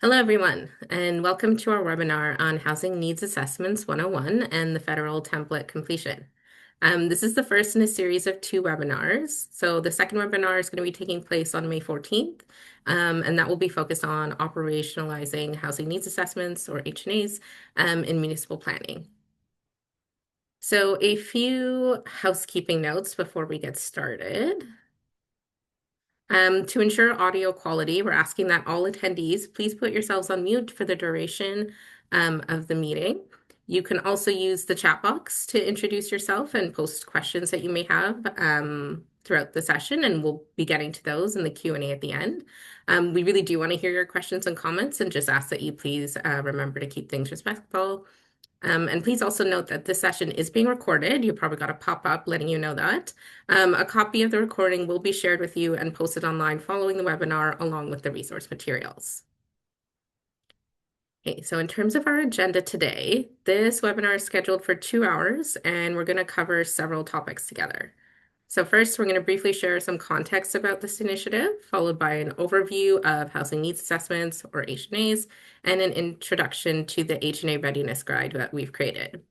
Hello, everyone, and welcome to our webinar on Housing Needs Assessments 101 and the Federal Template Completion. This is the first in a series of two webinars. So the second webinar is going to be taking place on May 14th, and that will be focused on operationalizing housing needs assessments, or HNAs, in municipal planning. So a few housekeeping notes before we get started. To ensure audio quality, we're asking that all attendees please put yourselves on mute for the duration of the meeting. You can also use the chat box to introduce yourself and post questions that you may have throughout the session, and we'll be getting to those in the Q&A at the end. We really do want to hear your questions and comments, and just ask that you please remember to keep things respectful. And please also note that this session is being recorded. You probably got a pop-up letting you know that. A copy of the recording will be shared with you and posted online following the webinar, along with the resource materials. Okay, so in terms of our agenda today, this webinar is scheduled for 2 hours, and we're going to cover several topics together. So first, we're going to briefly share some context about this initiative, followed by an overview of housing needs assessments, or HNAs, and an introduction to the HNA Readiness Guide that we've created.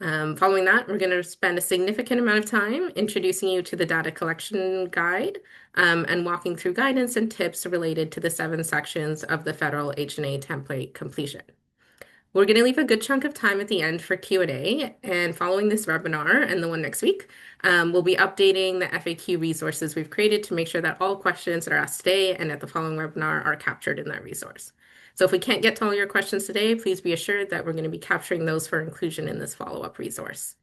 Following that, we're going to spend a significant amount of time introducing you to the data collection guide and walking through guidance and tips related to the 7 sections of the federal HNA template completion. We're going to leave a good chunk of time at the end for Q&A, and following this webinar and the one next week, we'll be updating the FAQ resources we've created to make sure that all questions that are asked today and at the following webinar are captured in that resource. So if we can't get to all your questions today, please be assured that we're going to be capturing those for inclusion in this follow-up resource.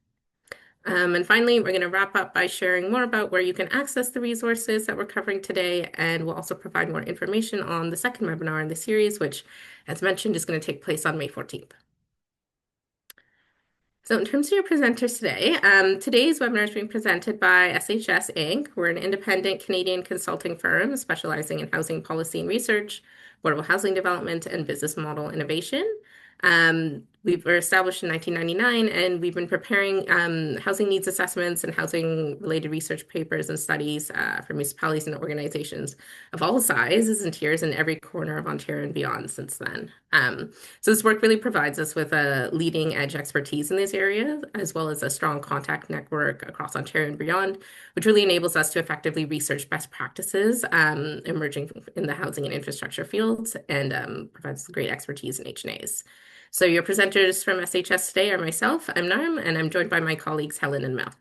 And finally, we're going to wrap up by sharing more about where you can access the resources that we're covering today, and we'll also provide more information on the second webinar in the series, which, as mentioned, is going to take place on May 14th. So in terms of your presenters today, today's webinar is being presented by SHS Inc. We're an independent Canadian consulting firm specializing in housing policy and research, affordable housing development, and business model innovation. We were established in 1999, and we've been preparing housing needs assessments and housing-related research papers and studies for municipalities and organizations of all sizes and tiers in every corner of Ontario and beyond since then. So this work really provides us with a leading-edge expertise in this area, as well as a strong contact network across Ontario and beyond, which really enables us to effectively research best practices emerging in the housing and infrastructure fields, and provides great expertise in HNAs. So your presenters from SHS today are myself, I'm Narm, and I'm joined by my colleagues Helen and Mel.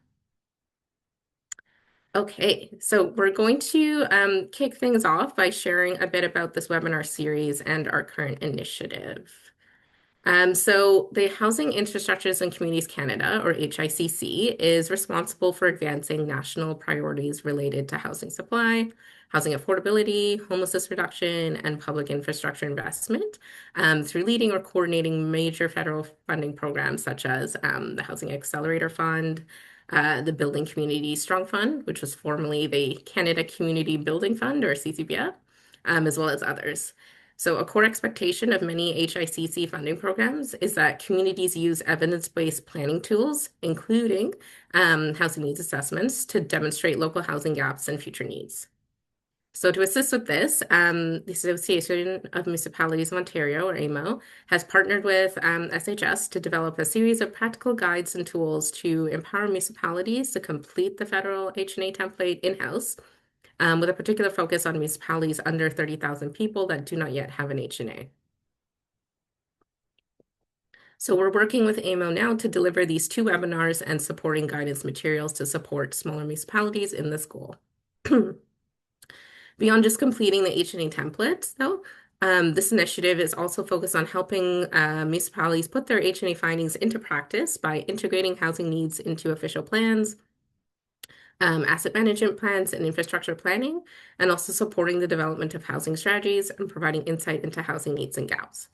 Okay, so we're going to kick things off by sharing a bit about this webinar series and our current initiative. So the Housing Infrastructures and Communities Canada, or HICC, is responsible for advancing national priorities related to housing supply, housing affordability, homelessness reduction, and public infrastructure investment through leading or coordinating major federal funding programs such as the Housing Accelerator Fund, the Building Community Strong Fund, which was formerly the Canada Community Building Fund, or CCBF, as well as others. So a core expectation of many HICC funding programs is that communities use evidence-based planning tools, including housing needs assessments, to demonstrate local housing gaps and future needs. So to assist with this, the Association of Municipalities of Ontario, or AMO, has partnered with SHS to develop a series of practical guides and tools to empower municipalities to complete the federal HNA template in-house, with a particular focus on municipalities under 30,000 people that do not yet have an HNA. So we're working with AMO now to deliver these 2 webinars and supporting guidance materials to support smaller municipalities in this goal. Beyond just completing the HNA templates, though, this initiative is also focused on helping municipalities put their HNA findings into practice by integrating housing needs into official plans, asset management plans, and infrastructure planning, and also supporting the development of housing strategies and providing insight into housing needs and gaps.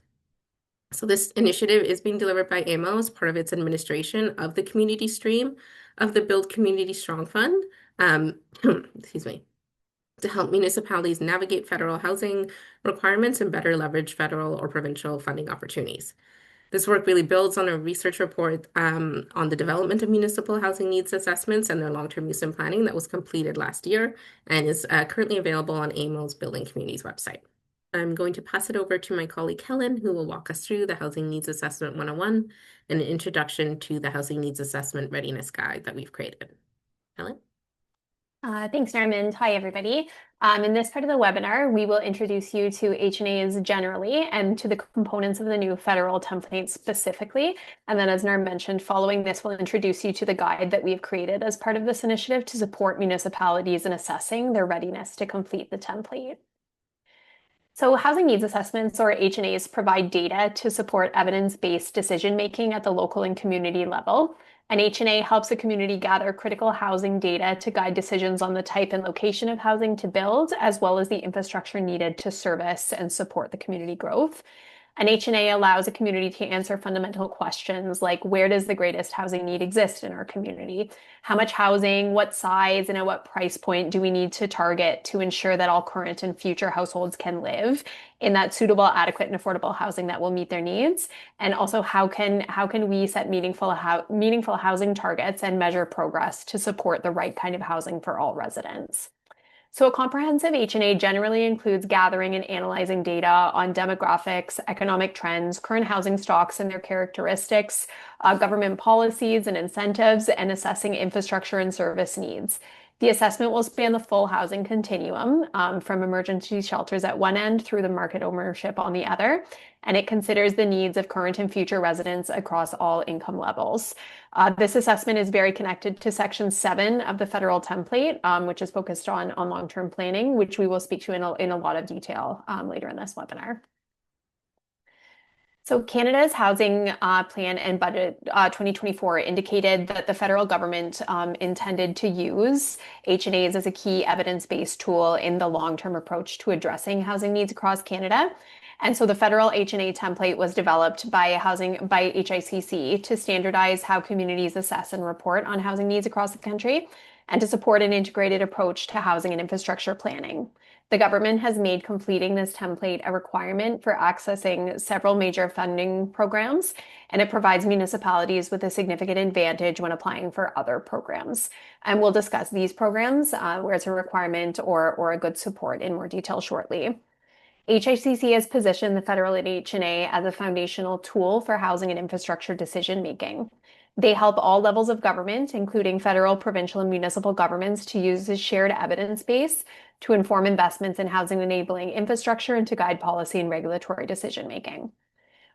So this initiative is being delivered by AMO as part of its administration of the community stream of the Build Community Strong Fund, excuse me, to help municipalities navigate federal housing requirements and better leverage federal or provincial funding opportunities. This work really builds on a research report on the development of municipal housing needs assessments and their long-term use and planning that was completed last year and is currently available on AMO's Building Communities website. I'm going to pass it over to my colleague Helen, who will walk us through the Housing Needs Assessment 101 and an introduction to the Housing Needs Assessment Readiness Guide that we've created. Helen? Thanks, Norman. Hi, everybody. In this part of the webinar, we will introduce you to HNAs generally and to the components of the new federal template specifically. And then, as Norm mentioned, following this, we'll introduce you to the guide that we've created as part of this initiative to support municipalities in assessing their readiness to complete the template. So housing needs assessments, or HNAs, provide data to support evidence-based decision-making at the local and community level. An HNA helps a community gather critical housing data to guide decisions on the type and location of housing to build, as well as the infrastructure needed to service and support the community growth. An HNA allows a community to answer fundamental questions like, where does the greatest housing need exist in our community? How much housing, what size, and at what price point do we need to target to ensure that all current and future households can live in that suitable, adequate, and affordable housing that will meet their needs? And also, how can we set meaningful housing targets and measure progress to support the right kind of housing for all residents? So a comprehensive HNA generally includes gathering and analyzing data on demographics, economic trends, current housing stocks and their characteristics, government policies and incentives, and assessing infrastructure and service needs. The assessment will span the full housing continuum, from emergency shelters at one end through the market ownership on the other, and it considers the needs of current and future residents across all income levels. This assessment is very connected to Section 7 of the federal template, which is focused on long-term planning, which we will speak to in a lot of detail later in this webinar. So Canada's Housing Plan and Budget 2024 indicated that the federal government intended to use HNAs as a key evidence-based tool in the long-term approach to addressing housing needs across Canada. And so the federal HNA template was developed by HICC to standardize how communities assess and report on housing needs across the country and to support an integrated approach to housing and infrastructure planning. The government has made completing this template a requirement for accessing several major funding programs, and it provides municipalities with a significant advantage when applying for other programs. And we'll discuss these programs where it's a requirement or a good support in more detail shortly. HICC has positioned the federal HNA as a foundational tool for housing and infrastructure decision making. They help all levels of government, including federal, provincial, and municipal governments, to use this shared evidence base to inform investments in housing enabling infrastructure and to guide policy and regulatory decision making.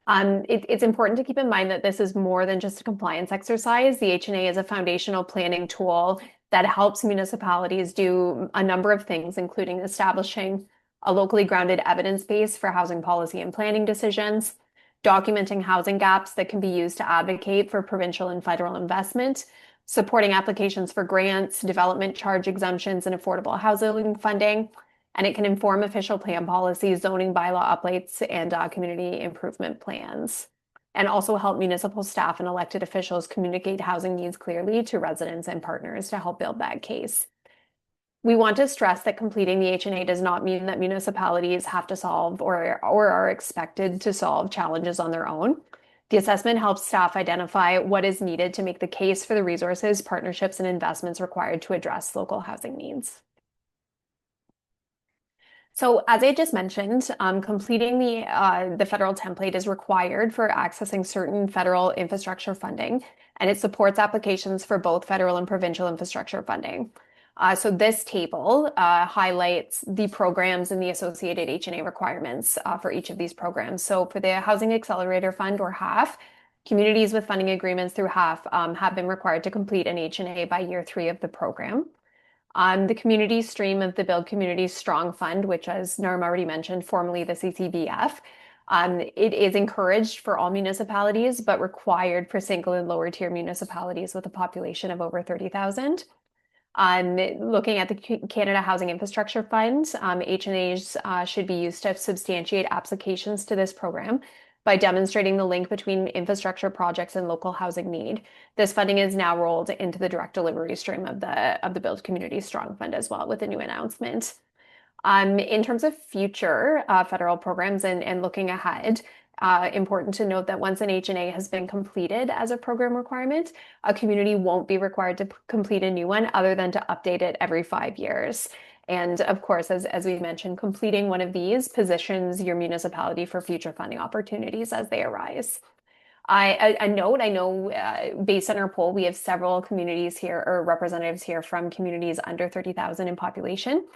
It's important to keep in mind that this is more than just a compliance exercise. The HNA is a foundational planning tool that helps municipalities do a number of things, including establishing a locally grounded evidence base for housing policy and planning decisions, documenting housing gaps that can be used to advocate for provincial and federal investment, supporting applications for grants, development charge exemptions, and affordable housing funding. And it can inform official plan policies, zoning bylaw updates, and community improvement plans. And also help municipal staff and elected officials communicate housing needs clearly to residents and partners to help build that case. We want to stress that completing the HNA does not mean that municipalities have to solve or are expected to solve challenges on their own. The assessment helps staff identify what is needed to make the case for the resources, partnerships, and investments required to address local housing needs. So as I just mentioned, completing the federal template is required for accessing certain federal infrastructure funding, and it supports applications for both federal and provincial infrastructure funding. So this table highlights the programs and the associated HNA requirements for each of these programs. So for the Housing Accelerator Fund, or HAF, communities with funding agreements through HAF have been required to complete an HNA by year 3 of the program. On the community stream of the Build Communities Strong Fund, which, as Norm already mentioned, formerly the CCBF, it is encouraged for all municipalities, but required for single and lower tier municipalities with a population of over 30,000. Looking at the Canada Housing Infrastructure Fund, HNAs should be used to substantiate applications to this program by demonstrating the link between infrastructure projects and local housing need. This funding is now rolled into the direct delivery stream of the Build Communities Strong Fund as well, with a new announcement. In terms of future federal programs and looking ahead, important to note that once an HNA has been completed as a program requirement, a community won't be required to complete a new one other than to update it every 5 years. And of course, as we mentioned, completing one of these positions your municipality for future funding opportunities as they arise. A note, I know based on our poll, we have several communities here or representatives here from communities under 30,000 in population.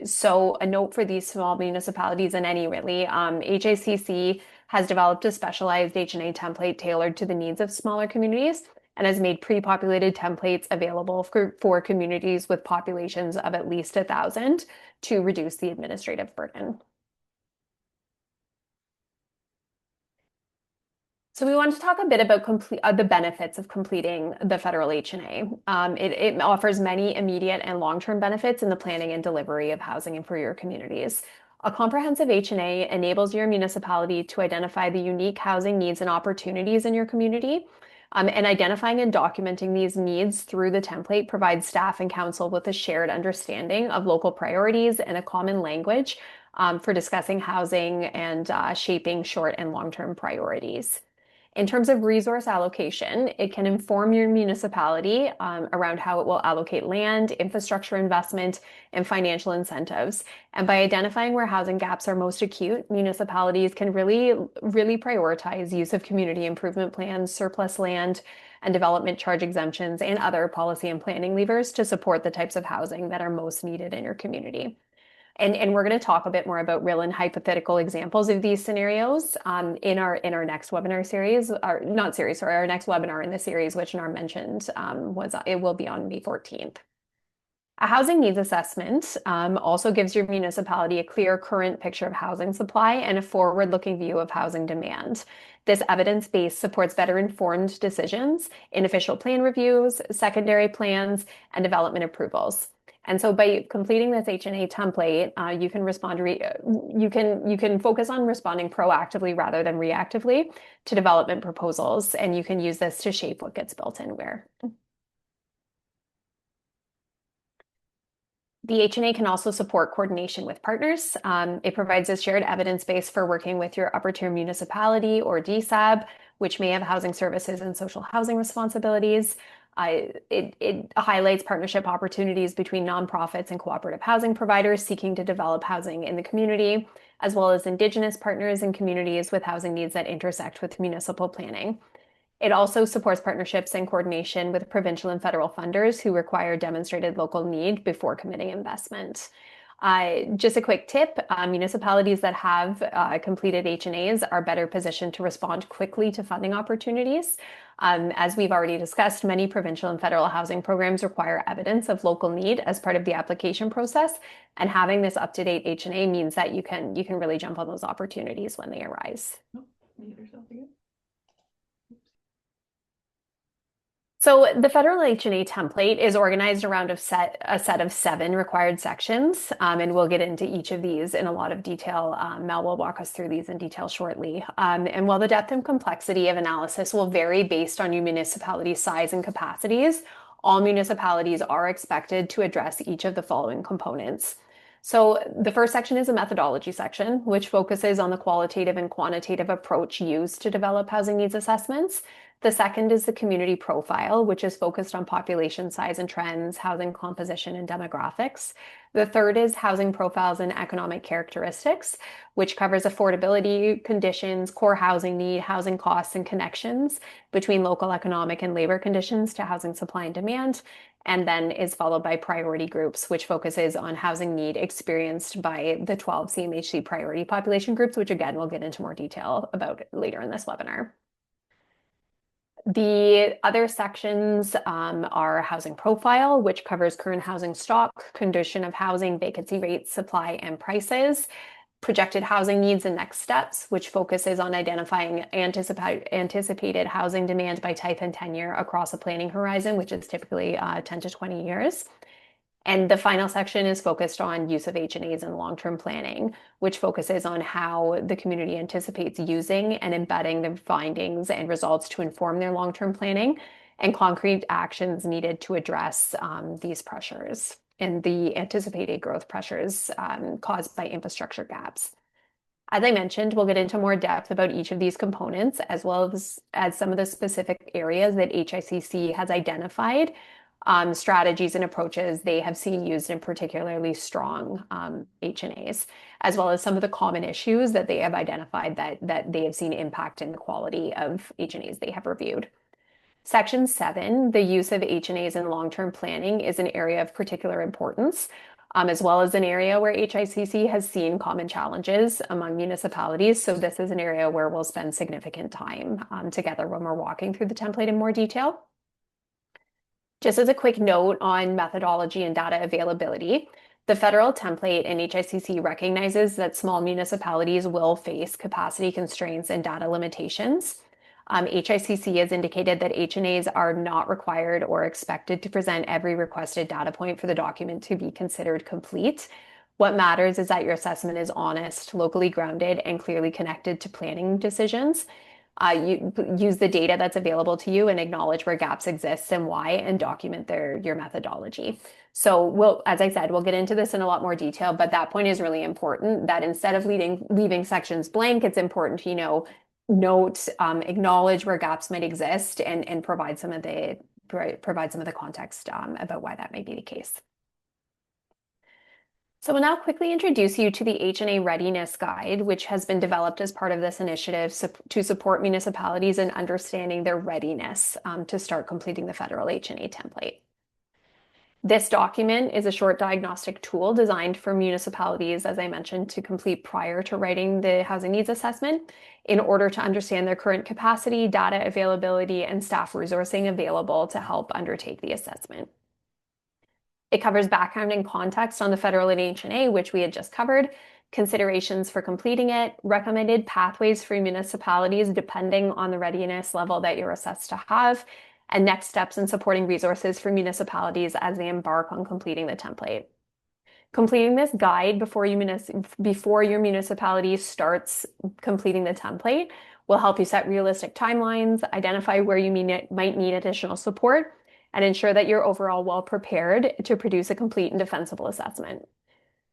So a note for these small municipalities and any really, HACC has developed a specialized HNA template tailored to the needs of smaller communities and has made pre-populated templates available for communities with populations of at least 1,000 to reduce the administrative burden. So we want to talk a bit about the benefits of completing the federal HNA. It offers many immediate and long-term benefits in the planning and delivery of housing for your communities. A comprehensive HNA enables your municipality to identify the unique housing needs and opportunities in your community. And identifying and documenting these needs through the template provides staff and council with a shared understanding of local priorities and a common language for discussing housing and shaping short and long-term priorities. In terms of resource allocation, it can inform your municipality around how it will allocate land, infrastructure investment, and financial incentives. And by identifying where housing gaps are most acute, municipalities can really prioritize use of community improvement plans, surplus land, and development charge exemptions, and other policy and planning levers to support the types of housing that are most needed in your community. And we're going to talk a bit more about real and hypothetical examples of these scenarios in our next webinar series, or not series, sorry, our next webinar in the series, which Nar mentioned it will be on May 14th. A housing needs assessment also gives your municipality a clear current picture of housing supply and a forward-looking view of housing demand. This evidence base supports better informed decisions in official plan reviews, secondary plans, and development approvals. And so by completing this HNA template, you can you can focus on responding proactively rather than reactively to development proposals, and you can use this to shape what gets built in where. The HNA can also support coordination with partners. It provides a shared evidence base for working with your upper tier municipality or DSAB, which may have housing services and social housing responsibilities. It highlights partnership opportunities between nonprofits and cooperative housing providers seeking to develop housing in the community, as well as Indigenous partners and communities with housing needs that intersect with municipal planning. It also supports partnerships and coordination with provincial and federal funders who require demonstrated local need before committing investment. Just a quick tip, municipalities that have completed HNAs are better positioned to respond quickly to funding opportunities. As we've already discussed, many provincial and federal housing programs require evidence of local need as part of the application process, and having this up-to-date HNA means that you can really jump on those opportunities when they arise. So the federal HNA template is organized around a set of 7 required sections, and we'll get into each of these in a lot of detail. Mel will walk us through these in detail shortly. And while the depth and complexity of analysis will vary based on your municipality's size and capacities, all municipalities are expected to address each of the following components. So the first section is a methodology section, which focuses on the qualitative and quantitative approach used to develop housing needs assessments. The second is the community profile, which is focused on population size and trends, housing composition, and demographics. The third is housing profiles and economic characteristics, which covers affordability conditions, core housing need, housing costs, and connections between local economic and labor conditions to housing supply and demand. And then is followed by priority groups, which focuses on housing need experienced by the 12 CMHC priority population groups, which again, we'll get into more detail about later in this webinar. The other sections are housing profile, which covers current housing stock, condition of housing, vacancy rates, supply, and prices. Projected housing needs and next steps, which focuses on identifying anticipated housing demand by type and tenure across a planning horizon, which is typically 10 to 20 years. And the final section is focused on use of HNAs in long-term planning, which focuses on how the community anticipates using and embedding the findings and results to inform their long-term planning and concrete actions needed to address these pressures and the anticipated growth pressures caused by infrastructure gaps. As I mentioned, we'll get into more depth about each of these components, as well as some of the specific areas that HICC has identified strategies and approaches they have seen used in particularly strong HNAs, as well as some of the common issues that they have identified that they have seen impact in the quality of HNAs they have reviewed. Section 7, the use of HNAs in long-term planning, is an area of particular importance, as well as an area where HICC has seen common challenges among municipalities. So this is an area where we'll spend significant time together when we're walking through the template in more detail. Just as a quick note on methodology and data availability, the federal template in HICC recognizes that small municipalities will face capacity constraints and data limitations. HICC has indicated that HNAs are not required or expected to present every requested data point for the document to be considered complete. What matters is that your assessment is honest, locally grounded, and clearly connected to planning decisions. You use the data that's available to you and acknowledge where gaps exist and why, and document your methodology. So as I said, we'll get into this in a lot more detail, but that point is really important, that instead of leaving sections blank, it's important to, note, acknowledge where gaps might exist and provide some of the context about why that may be the case. So we'll now quickly introduce you to the HNA Readiness Guide, which has been developed as part of this initiative to support municipalities in understanding their readiness to start completing the federal HNA template. This document is a short diagnostic tool designed for municipalities, as I mentioned, to complete prior to writing the housing needs assessment in order to understand their current capacity, data availability, and staff resourcing available to help undertake the assessment. It covers background and context on the federal HNA, which we had just covered, considerations for completing it, recommended pathways for municipalities depending on the readiness level that you're assessed to have, and next steps in supporting resources for municipalities as they embark on completing the template. Completing this guide before your municipality starts completing the template will help you set realistic timelines, identify where you might need additional support, and ensure that you're overall well prepared to produce a complete and defensible assessment.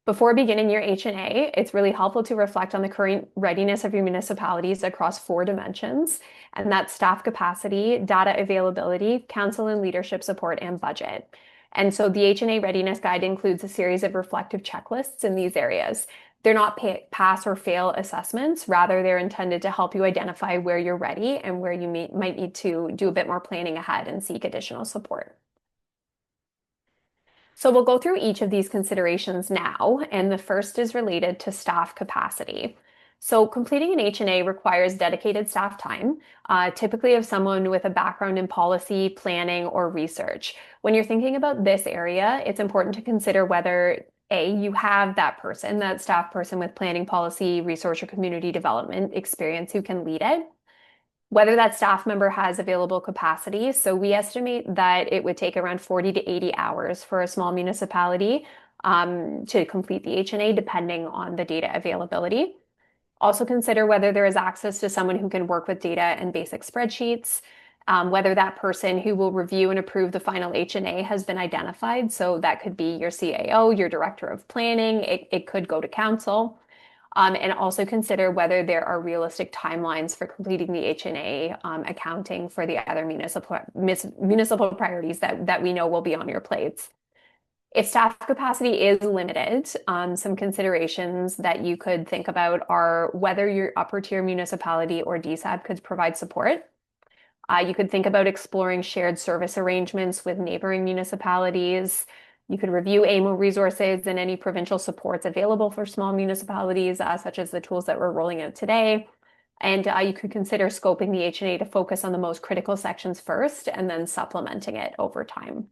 Before beginning your HNA, it's really helpful to reflect on the current readiness of your municipalities across 4 dimensions, and that's staff capacity, data availability, council and leadership support, and budget. And so the HNA Readiness Guide includes a series of reflective checklists in these areas. They're not pass or fail assessments. Rather, they're intended to help you identify where you're ready and where you might need to do a bit more planning ahead and seek additional support. So we'll go through each of these considerations now, and the first is related to staff capacity. So completing an HNA requires dedicated staff time, typically of someone with a background in policy, planning, or research. When you're thinking about this area, it's important to consider whether you have that person, that staff person with planning, policy, research, or community development experience who can lead it. Whether that staff member has available capacity. So we estimate that it would take around 40 to 80 hours for a small municipality to complete the HNA, depending on the data availability. Also consider whether there is access to someone who can work with data and basic spreadsheets, whether that person who will review and approve the final HNA has been identified. So that could be your CAO, your director of planning, it could go to council. And also consider whether there are realistic timelines for completing the HNA, accounting for the other municipal priorities that we know will be on your plates. If staff capacity is limited, some considerations that you could think about are whether your upper tier municipality or DSAB could provide support. You could think about exploring shared service arrangements with neighboring municipalities. You could review AMO resources and any provincial supports available for small municipalities, such as the tools that we're rolling out today. And you could consider scoping the HNA to focus on the most critical sections first and then supplementing it over time.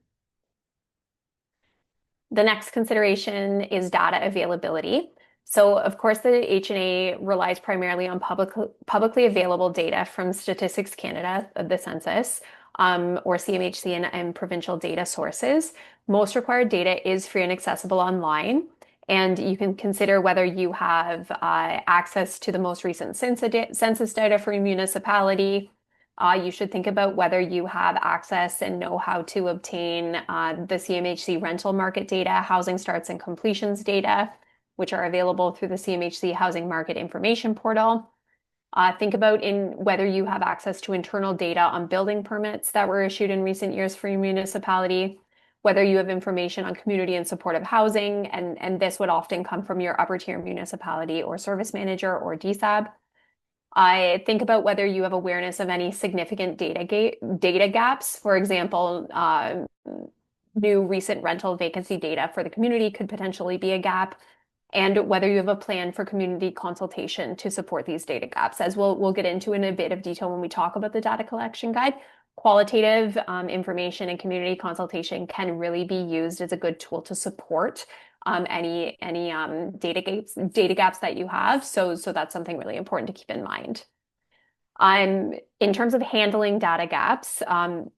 The next consideration is data availability. So of course, the HNA relies primarily on publicly available data from Statistics Canada, the census, or CMHC and provincial data sources. Most required data is free and accessible online, and you can consider whether you have access to the most recent census data for your municipality. You should think about whether you have access and know how to obtain the CMHC rental market data, housing starts and completions data, which are available through the CMHC Housing Market Information Portal. Think about whether you have access to internal data on building permits that were issued in recent years for your municipality. whether you have information on community and supportive housing, and this would often come from your upper tier municipality or service manager or DSAB. I think about whether you have awareness of any significant data gaps. For example, new recent rental vacancy data for the community could potentially be a gap, and whether you have a plan for community consultation to support these data gaps. As we'll get into in a bit of detail when we talk about the data collection guide, qualitative information and community consultation can really be used as a good tool to support any data gaps that you have. So that's something really important to keep in mind. In terms of handling data gaps,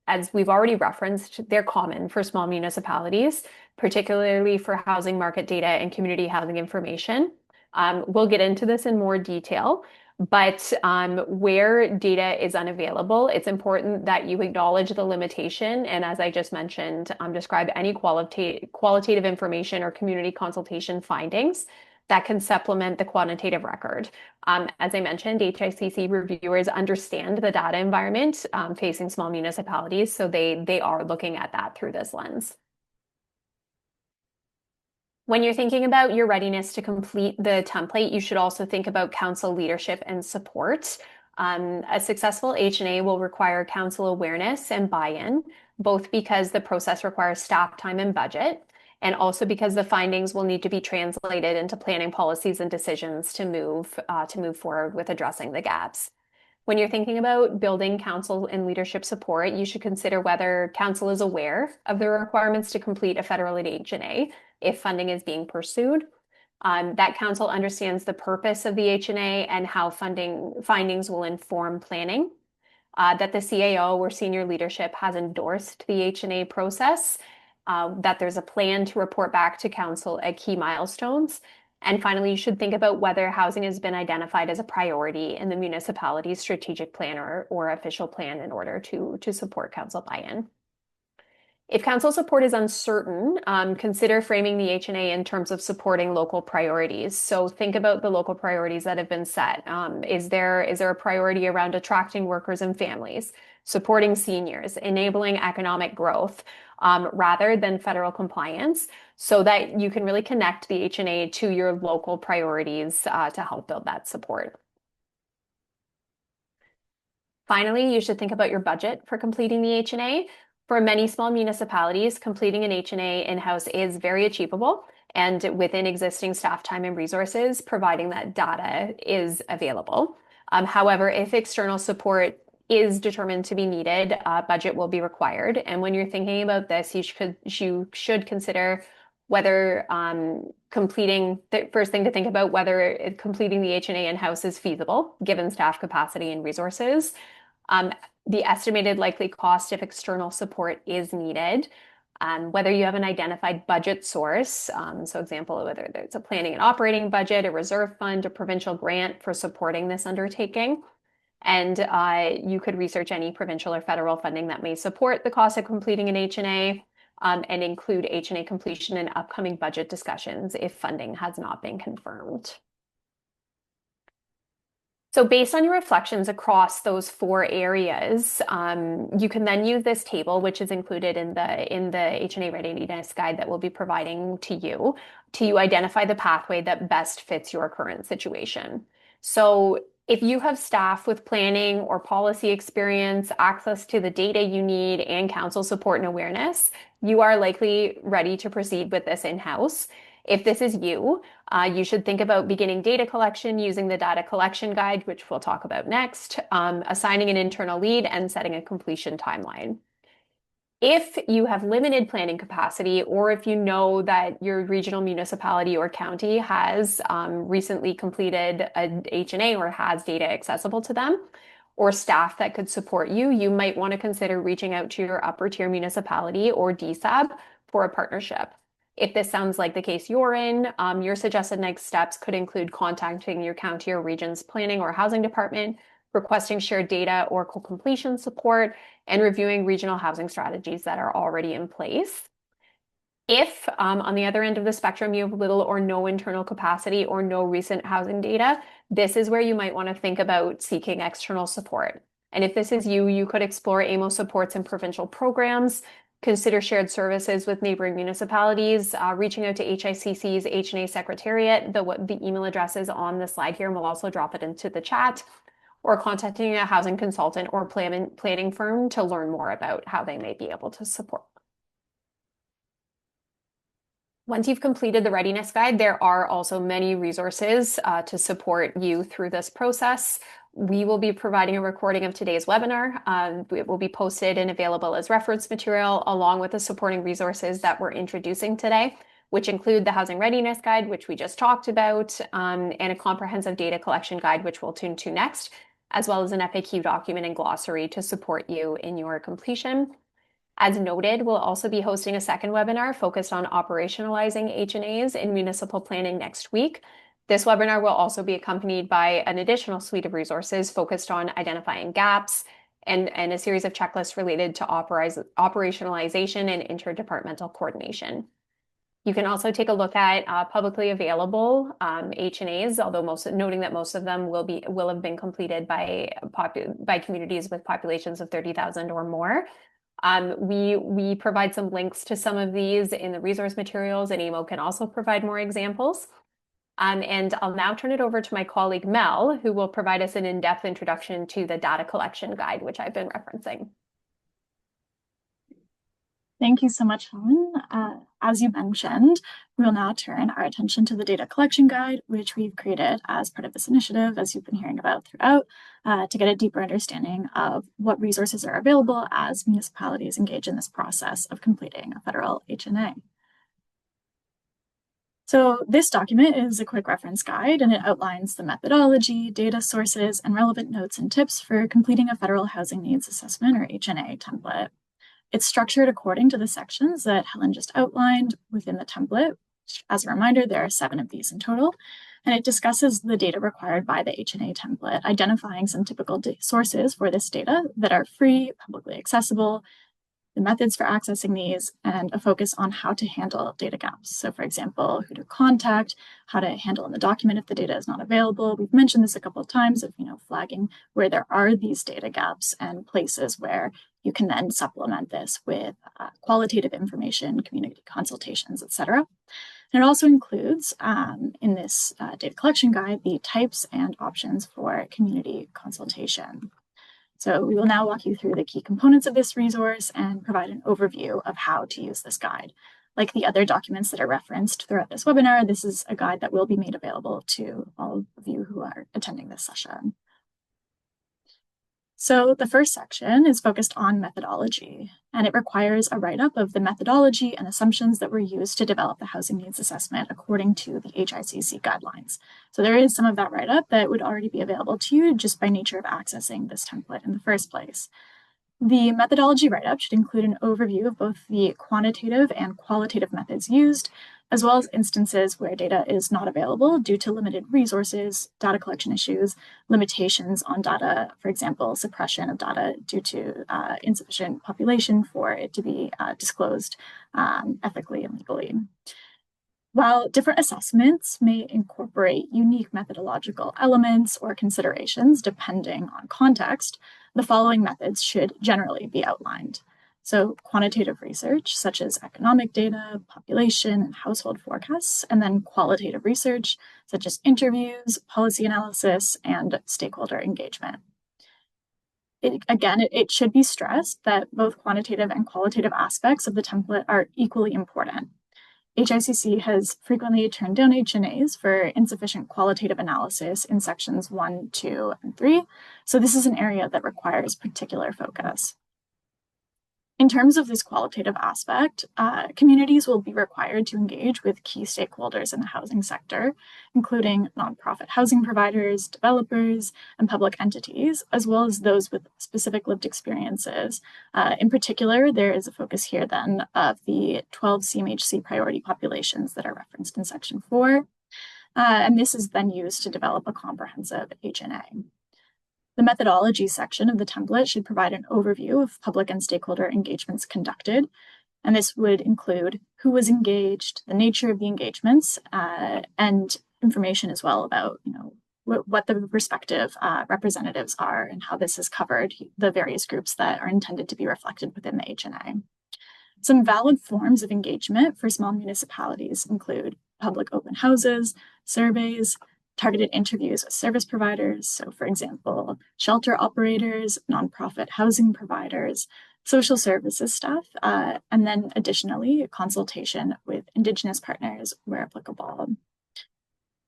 as we've already referenced, they're common for small municipalities, particularly for housing market data and community housing information. We'll get into this in more detail, but where data is unavailable, it's important that you acknowledge the limitation. And as I just mentioned, describe any qualitative information or community consultation findings that can supplement the quantitative record. As I mentioned, HICC reviewers understand the data environment facing small municipalities, so they are looking at that through this lens. When you're thinking about your readiness to complete the template, you should also think about council leadership and support. A successful HNA will require council awareness and buy-in, both because the process requires staff time and budget, and also because the findings will need to be translated into planning policies and decisions to move forward with addressing the gaps. When you're thinking about building council and leadership support, you should consider whether council is aware of the requirements to complete a federal HNA if funding is being pursued. That council understands the purpose of the HNA and how findings will inform planning. That the CAO or senior leadership has endorsed the HNA process. That there's a plan to report back to council at key milestones. And finally, you should think about whether housing has been identified as a priority in the municipality's strategic plan or official plan in order to support council buy-in. If council support is uncertain, consider framing the HNA in terms of supporting local priorities. So think about the local priorities that have been set. Is there a priority around attracting workers and families, supporting seniors, enabling economic growth, rather than federal compliance, so that you can really connect the HNA to your local priorities to help build that support. Finally, you should think about your budget for completing the HNA. For many small municipalities, completing an HNA in-house is very achievable and within existing staff time and resources, providing that data is available. However, if external support is determined to be needed, budget will be required. And when you're thinking about this, you should consider whether the first thing to think about whether completing the HNA in-house is feasible, given staff capacity and resources. The estimated likely cost if external support is needed, whether you have an identified budget source, so example, whether there's a planning and operating budget, a reserve fund, a provincial grant for supporting this undertaking. And you could research any provincial or federal funding that may support the cost of completing an HNA and include HNA completion in upcoming budget discussions if funding has not been confirmed. So based on your reflections across those 4 areas, you can then use this table, which is included in the HNA Readiness guide that we'll be providing to you, to identify the pathway that best fits your current situation. So if you have staff with planning or policy experience, access to the data you need, and council support and awareness, you are likely ready to proceed with this in-house. If this is you, you should think about beginning data collection using the data collection guide, which we'll talk about next, assigning an internal lead, and setting a completion timeline. If you have limited planning capacity, or if you know that your regional municipality or county has recently completed an HNA or has data accessible to them, or staff that could support you, you might want to consider reaching out to your upper tier municipality or DSAB for a partnership. If this sounds like the case you're in, your suggested next steps could include contacting your county or region's planning or housing department, requesting shared data or co-completion support, and reviewing regional housing strategies that are already in place. If on the other end of the spectrum, you have little or no internal capacity or no recent housing data, this is where you might want to think about seeking external support. And if this is you, you could explore AMO supports and provincial programs. consider shared services with neighboring municipalities, reaching out to HICC's HNA Secretariat. The email address is on the slide here, and we'll also drop it into the chat, or contacting a housing consultant or planning firm to learn more about how they may be able to support. Once you've completed the readiness guide, there are also many resources to support you through this process. We will be providing a recording of today's webinar. It will be posted and available as reference material, along with the supporting resources that we're introducing today, which include the Housing Readiness Guide, which we just talked about, and a comprehensive data collection guide, which we'll tune to next, as well as an FAQ document and glossary to support you in your completion. As noted, we'll also be hosting a second webinar focused on operationalizing HNAs in municipal planning next week. This webinar will also be accompanied by an additional suite of resources focused on identifying gaps and a series of checklists related to operationalization and interdepartmental coordination. You can also take a look at publicly available HNAs, although noting that most of them will have been completed by communities with populations of 30,000 or more. We provide some links to some of these in the resource materials, and AMO can also provide more examples. And I'll now turn it over to my colleague Mel, who will provide us an in-depth introduction to the data collection guide, which I've been referencing. Thank you so much, Helen. As you mentioned, we will now turn our attention to the data collection guide, which we've created as part of this initiative, as you've been hearing about throughout, to get a deeper understanding of what resources are available as municipalities engage in this process of completing a federal HNA. So this document is a quick reference guide, and it outlines the methodology, data sources, and relevant notes and tips for completing a federal housing needs assessment, or HNA template. It's structured according to the sections that Helen just outlined within the template. As a reminder, there are 7 of these in total, and it discusses the data required by the HNA template, identifying some typical sources for this data that are free, publicly accessible, the methods for accessing these, and a focus on how to handle data gaps. So for example, who to contact, how to handle in the document if the data is not available. We've mentioned this a couple of times of flagging where there are these data gaps and places where you can then supplement this with qualitative information, community consultations, etc. And it also includes, in this data collection guide, the types and options for community consultation. So we will now walk you through the key components of this resource and provide an overview of how to use this guide. Like the other documents that are referenced throughout this webinar, this is a guide that will be made available to all of you who are attending this session. So the first section is focused on methodology, and it requires a write-up of the methodology and assumptions that were used to develop the housing needs assessment according to the HICC guidelines. So there is some of that write-up that would already be available to you just by nature of accessing this template in the first place. The methodology write-up should include an overview of both the quantitative and qualitative methods used, as well as instances where data is not available due to limited resources, data collection issues, limitations on data, for example, suppression of data due to insufficient population for it to be disclosed ethically and legally. While different assessments may incorporate unique methodological elements or considerations depending on context, the following methods should generally be outlined. So quantitative research, such as economic data, population, and household forecasts, and then qualitative research, such as interviews, policy analysis, and stakeholder engagement. It should be stressed that both quantitative and qualitative aspects of the template are equally important. HICC has frequently turned down HNAs for insufficient qualitative analysis in sections 1, 2, and 3, so this is an area that requires particular focus. In terms of this qualitative aspect, communities will be required to engage with key stakeholders in the housing sector, including nonprofit housing providers, developers, and public entities, as well as those with specific lived experiences. In particular, there is a focus here then of the 12 CMHC priority populations that are referenced in section 4, and this is then used to develop a comprehensive HNA. The methodology section of the template should provide an overview of public and stakeholder engagements conducted, and this would include who was engaged, the nature of the engagements, and information as well about what the respective representatives are and how this has covered the various groups that are intended to be reflected within the HNA. Some valid forms of engagement for small municipalities include public open houses, surveys, targeted interviews with service providers. So, for example, shelter operators, nonprofit housing providers, social services staff, and then additionally, consultation with Indigenous partners where applicable.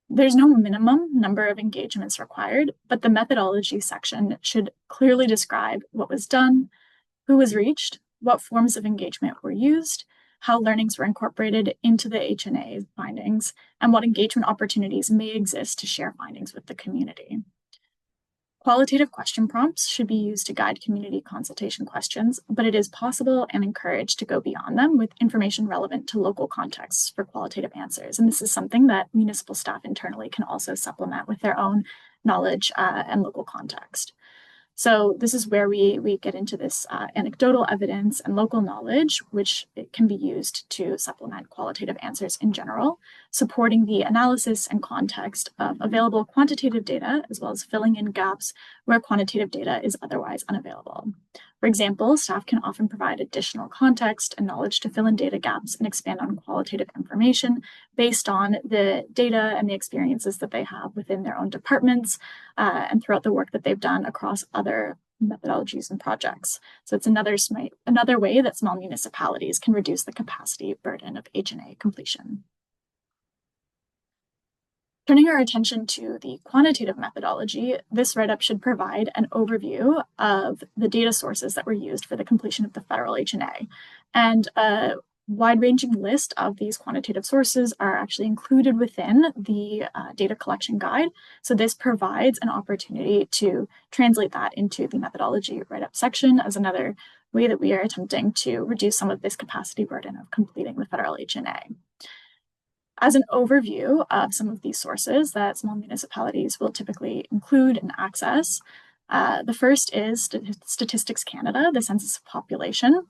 There's no minimum number of engagements required, but the methodology section should clearly describe what was done, who was reached, what forms of engagement were used, how learnings were incorporated into the HNA findings, and what engagement opportunities may exist to share findings with the community. Qualitative question prompts should be used to guide community consultation questions, but it is possible and encouraged to go beyond them with information relevant to local contexts for qualitative answers. And this is something that municipal staff internally can also supplement with their own knowledge and local context. So this is where we get into this anecdotal evidence and local knowledge, which it can be used to supplement qualitative answers in general, supporting the analysis and context of available quantitative data, as well as filling in gaps where quantitative data is otherwise unavailable. For example, staff can often provide additional context and knowledge to fill in data gaps and expand on qualitative information based on the data and the experiences that they have within their own departments and throughout the work that they've done across other methodologies and projects. So it's another way that small municipalities can reduce the capacity burden of HNA completion. Turning our attention to the quantitative methodology, this write-up should provide an overview of the data sources that were used for the completion of the federal HNA. And a wide-ranging list of these quantitative sources are actually included within the data collection guide. So this provides an opportunity to translate that into the methodology write-up section as another way that we are attempting to reduce some of this capacity burden of completing the federal HNA. As an overview of some of these sources that small municipalities will typically include and access, the first is Statistics Canada, the Census of Population.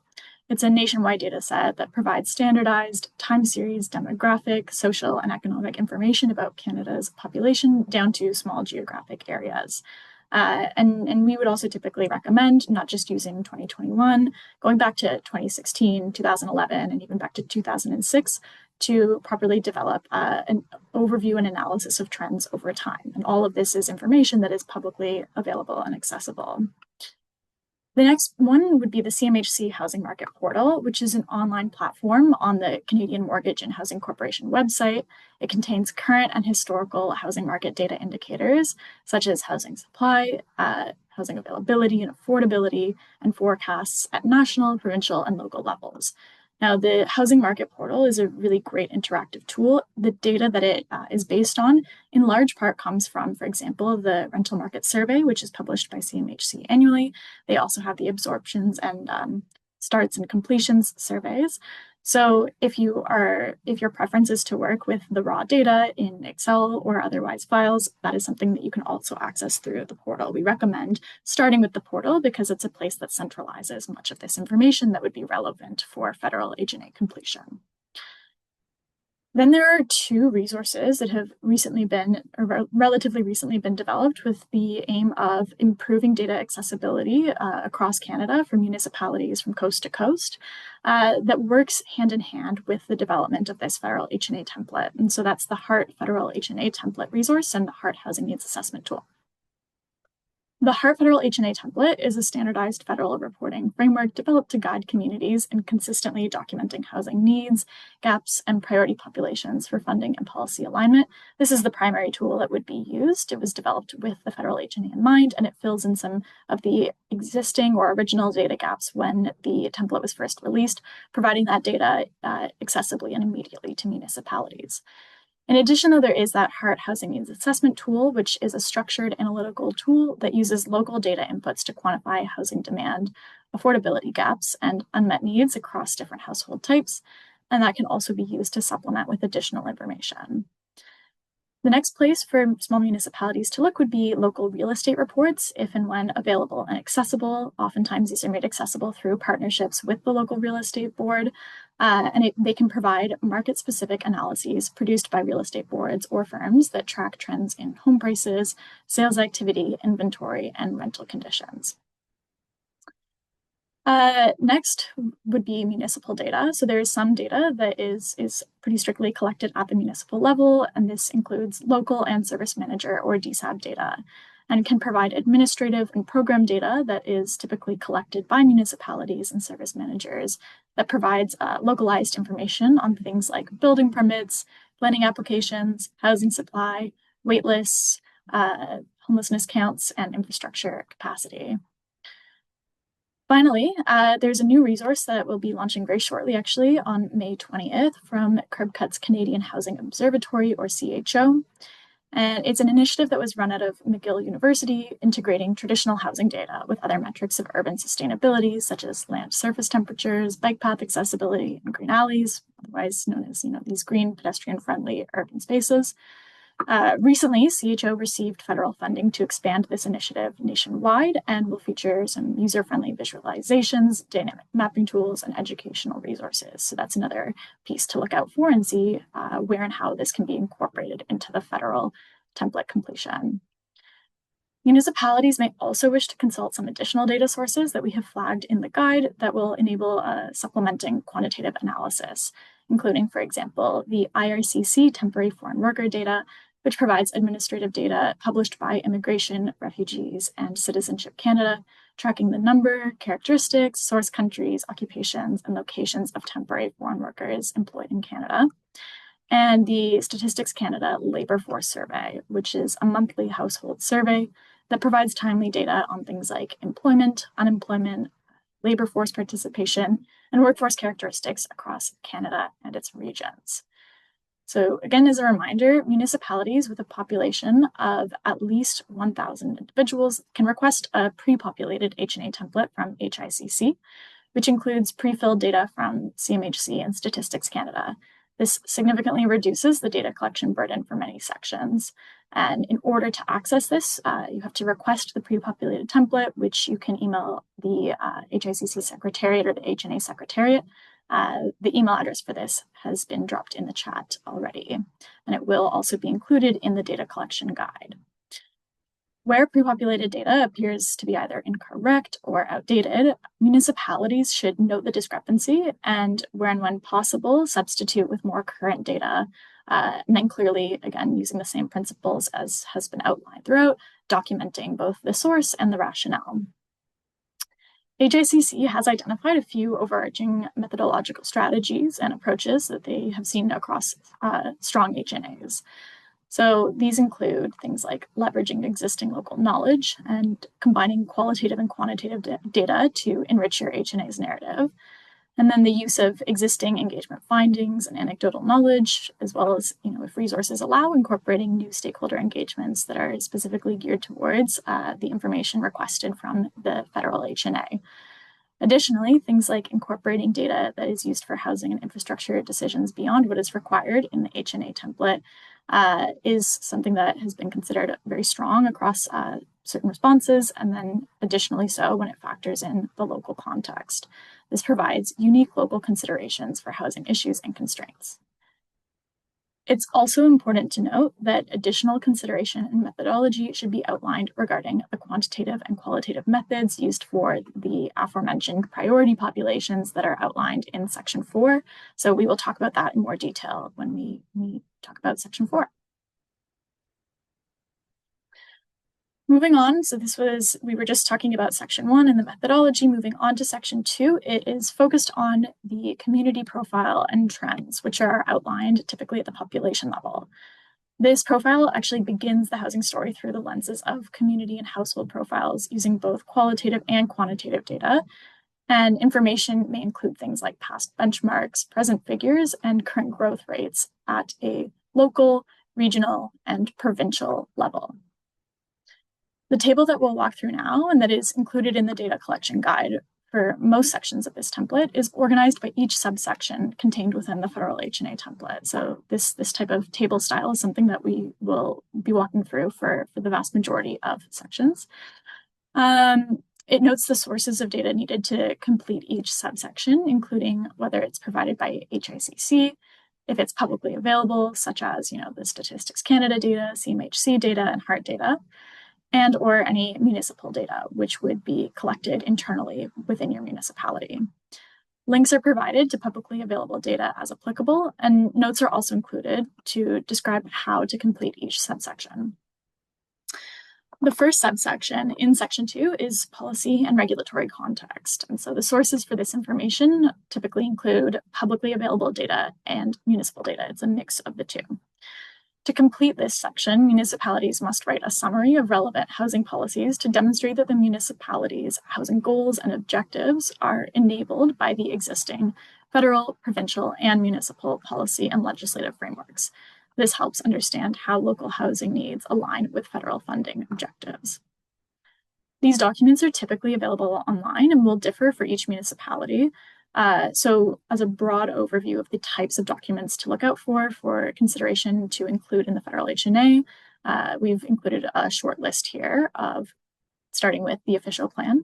It's a nationwide data set that provides standardized time series demographic, social, and economic information about Canada's population down to small geographic areas. And we would also typically recommend not just using 2021, going back to 2016, 2011, and even back to 2006 to properly develop an overview and analysis of trends over time. And all of this is information that is publicly available and accessible. The next one would be the CMHC Housing Market Portal, which is an online platform on the Canadian Mortgage and Housing Corporation website. It contains current and historical housing market data indicators, such as housing supply, housing availability and affordability, and forecasts at national, provincial, and local levels. Now, the Housing Market Portal is a really great interactive tool. The data that it is based on, in large part, comes from, for example, the Rental Market Survey, which is published by CMHC annually. They also have the absorptions and starts and completions surveys. So if your preference is to work with the raw data in Excel or otherwise files, that is something that you can also access through the portal. We recommend starting with the portal because it's a place that centralizes much of this information that would be relevant for federal HNA completion. Then there are two resources that have relatively recently been developed with the aim of improving data accessibility across Canada for municipalities from coast to coast that works hand in hand with the development of this federal HNA template. And so that's the HART Federal HNA Template resource and the HART Housing Needs Assessment Tool. The HART Federal HNA template is a standardized federal reporting framework developed to guide communities in consistently documenting housing needs, gaps, and priority populations for funding and policy alignment. This is the primary tool that would be used. It was developed with the federal HNA in mind, and it fills in some of the existing or original data gaps when the template was first released, providing that data accessibly and immediately to municipalities. In addition, though, there is that HART Housing Needs Assessment Tool, which is a structured analytical tool that uses local data inputs to quantify housing demand, affordability gaps, and unmet needs across different household types, and that can also be used to supplement with additional information. The next place for small municipalities to look would be local real estate reports, if and when available and accessible. Oftentimes, these are made accessible through partnerships with the local real estate board, they can provide market-specific analyses produced by real estate boards or firms that track trends in home prices, sales activity, inventory, and rental conditions. Next would be municipal data. So there is some data that is pretty strictly collected at the municipal level, and this includes local and service manager or DSAB data, and can provide administrative and program data that is typically collected by municipalities and service managers that provides localized information on things like building permits, planning applications, housing supply, wait lists, homelessness counts, and infrastructure capacity. Finally, there's a new resource that will be launching very shortly, actually, on May 20th from CurbCut's Canadian Housing Observatory, or CHO. And it's an initiative that was run out of McGill University, integrating traditional housing data with other metrics of urban sustainability, such as land surface temperatures, bike path accessibility, and green alleys, otherwise known as these green pedestrian-friendly urban spaces. Recently, CHO received federal funding to expand this initiative nationwide and will feature some user-friendly visualizations, dynamic mapping tools, and educational resources. So that's another piece to look out for and see where and how this can be incorporated into the federal template completion. Municipalities may also wish to consult some additional data sources that we have flagged in the guide that will enable supplementing quantitative analysis, including, for example, the IRCC temporary foreign worker data, which provides administrative data published by Immigration, Refugees, and Citizenship Canada, tracking the number, characteristics, source countries, occupations, and locations of temporary foreign workers employed in Canada. And the Statistics Canada Labour Force Survey, which is a monthly household survey that provides timely data on things like employment, unemployment, labor force participation, and workforce characteristics across Canada and its regions. So again, as a reminder, municipalities with a population of at least 1,000 individuals can request a pre-populated HNA template from HICC, which includes pre-filled data from CMHC and Statistics Canada. This significantly reduces the data collection burden for many sections. And in order to access this, you have to request the pre-populated template, which you can email the HICC Secretariat or the HNA Secretariat. The email address for this has been dropped in the chat already, and it will also be included in the data collection guide. Where pre-populated data appears to be either incorrect or outdated, municipalities should note the discrepancy and, where and when possible, substitute with more current data. And then clearly, again, using the same principles as has been outlined throughout, documenting both the source and the rationale. HICC has identified a few overarching methodological strategies and approaches that they have seen across strong HNAs. So these include things like leveraging existing local knowledge and combining qualitative and quantitative data to enrich your HNA's narrative. And then the use of existing engagement findings and anecdotal knowledge, as well as, if resources allow, incorporating new stakeholder engagements that are specifically geared towards the information requested from the federal HNA. Additionally, things like incorporating data that is used for housing and infrastructure decisions beyond what is required in the HNA template is something that has been considered very strong across certain responses, and then additionally so when it factors in the local context. This provides unique local considerations for housing issues and constraints. It's also important to note that additional consideration and methodology should be outlined regarding the quantitative and qualitative methods used for the aforementioned priority populations that are outlined in Section 4. So we will talk about that in more detail when we talk about Section 4. Moving on, so we were just talking about Section 1 and the methodology. Moving on to Section 2, it is focused on the community profile and trends, which are outlined typically at the population level. This profile actually begins the housing story through the lenses of community and household profiles using both qualitative and quantitative data. And information may include things like past benchmarks, present figures, and current growth rates at a local, regional, and provincial level. The table that we'll walk through now, and that is included in the data collection guide for most sections of this template, is organized by each subsection contained within the federal HNA template. So this type of table style is something that we will be walking through for the vast majority of sections. It notes the sources of data needed to complete each subsection, including whether it's provided by HICC, if it's publicly available, such as the Statistics Canada data, CMHC data, and HART data. and or any municipal data, which would be collected internally within your municipality. Links are provided to publicly available data as applicable, and notes are also included to describe how to complete each subsection. The first subsection in Section 2 is policy and regulatory context. And so the sources for this information typically include publicly available data and municipal data. It's a mix of the two. To complete this section, municipalities must write a summary of relevant housing policies to demonstrate that the municipality's housing goals and objectives are enabled by the existing federal, provincial, and municipal policy and legislative frameworks. This helps understand how local housing needs align with federal funding objectives. These documents are typically available online and will differ for each municipality. So as a broad overview of the types of documents to look out for consideration to include in the federal HNA, we've included a short list here of starting with the official plan.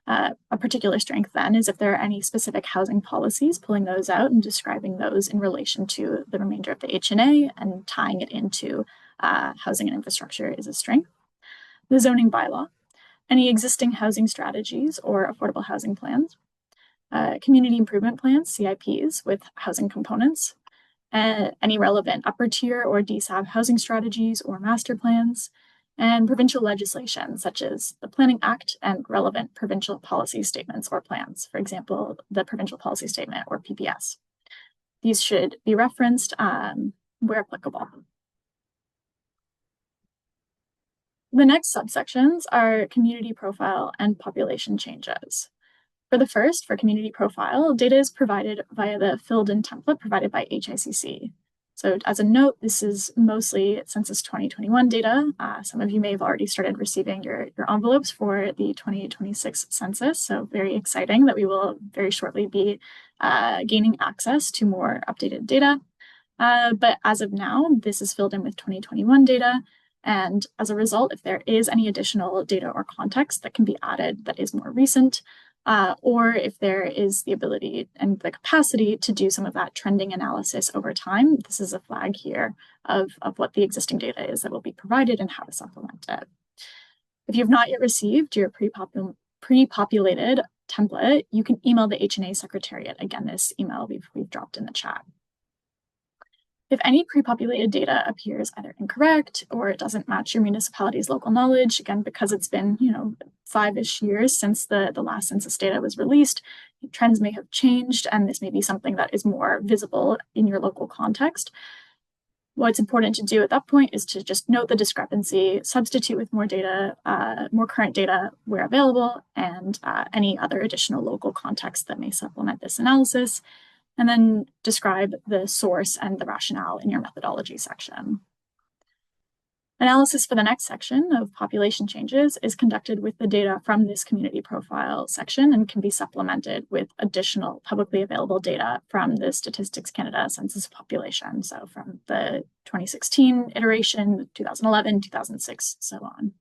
A particular strength then is if there are any specific housing policies, pulling those out and describing those in relation to the remainder of the HNA and tying it into housing and infrastructure is a strength. The zoning bylaw, any existing housing strategies or affordable housing plans, community improvement plans, CIPs, with housing components, any relevant upper tier or DSAB housing strategies or master plans, and provincial legislation such as the Planning Act and relevant provincial policy statements or plans, for example, the Provincial Policy Statement or PPS. These should be referenced where applicable. The next subsections are community profile and population changes. For the first, for community profile, data is provided via the filled-in template provided by HICC. So as a note, this is mostly Census 2021 data. Some of you may have already started receiving your envelopes for the 2026 census, so very exciting that we will very shortly be gaining access to more updated data. But as of now, this is filled in with 2021 data. And as a result, if there is any additional data or context that can be added that is more recent, or if there is the ability and the capacity to do some of that trending analysis over time, this is a flag here of what the existing data is that will be provided and how to supplement it. If you've not yet received your pre-populated template, you can email the HNA Secretariat. Again, this email we've dropped in the chat. If any pre-populated data appears either incorrect or it doesn't match your municipality's local knowledge, again, because it's been 5-ish years since the last census data was released, trends may have changed, and this may be something that is more visible in your local context. What's important to do at that point is to just note the discrepancy, substitute with more data, more current data where available, and any other additional local context that may supplement this analysis, and then describe the source and the rationale in your methodology section. Analysis for the next section of population changes is conducted with the data from this community profile section and can be supplemented with additional publicly available data from the Statistics Canada census population. So from the 2016 iteration, 2011, 2006, so on.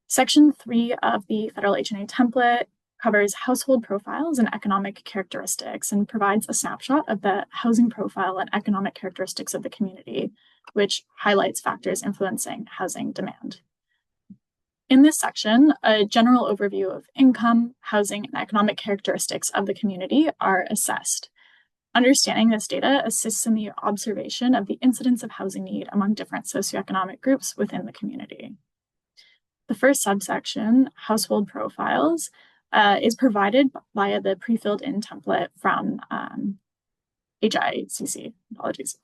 Section 3 of the federal HNA template covers household profiles and economic characteristics and provides a snapshot of the housing profile and economic characteristics of the community, which highlights factors influencing housing demand. In this section, a general overview of income, housing, and economic characteristics of the community are assessed. Understanding this data assists in the observation of the incidence of housing need among different socioeconomic groups within the community. The first subsection, household profiles, is provided via the pre-filled in template from HICC. Apologies.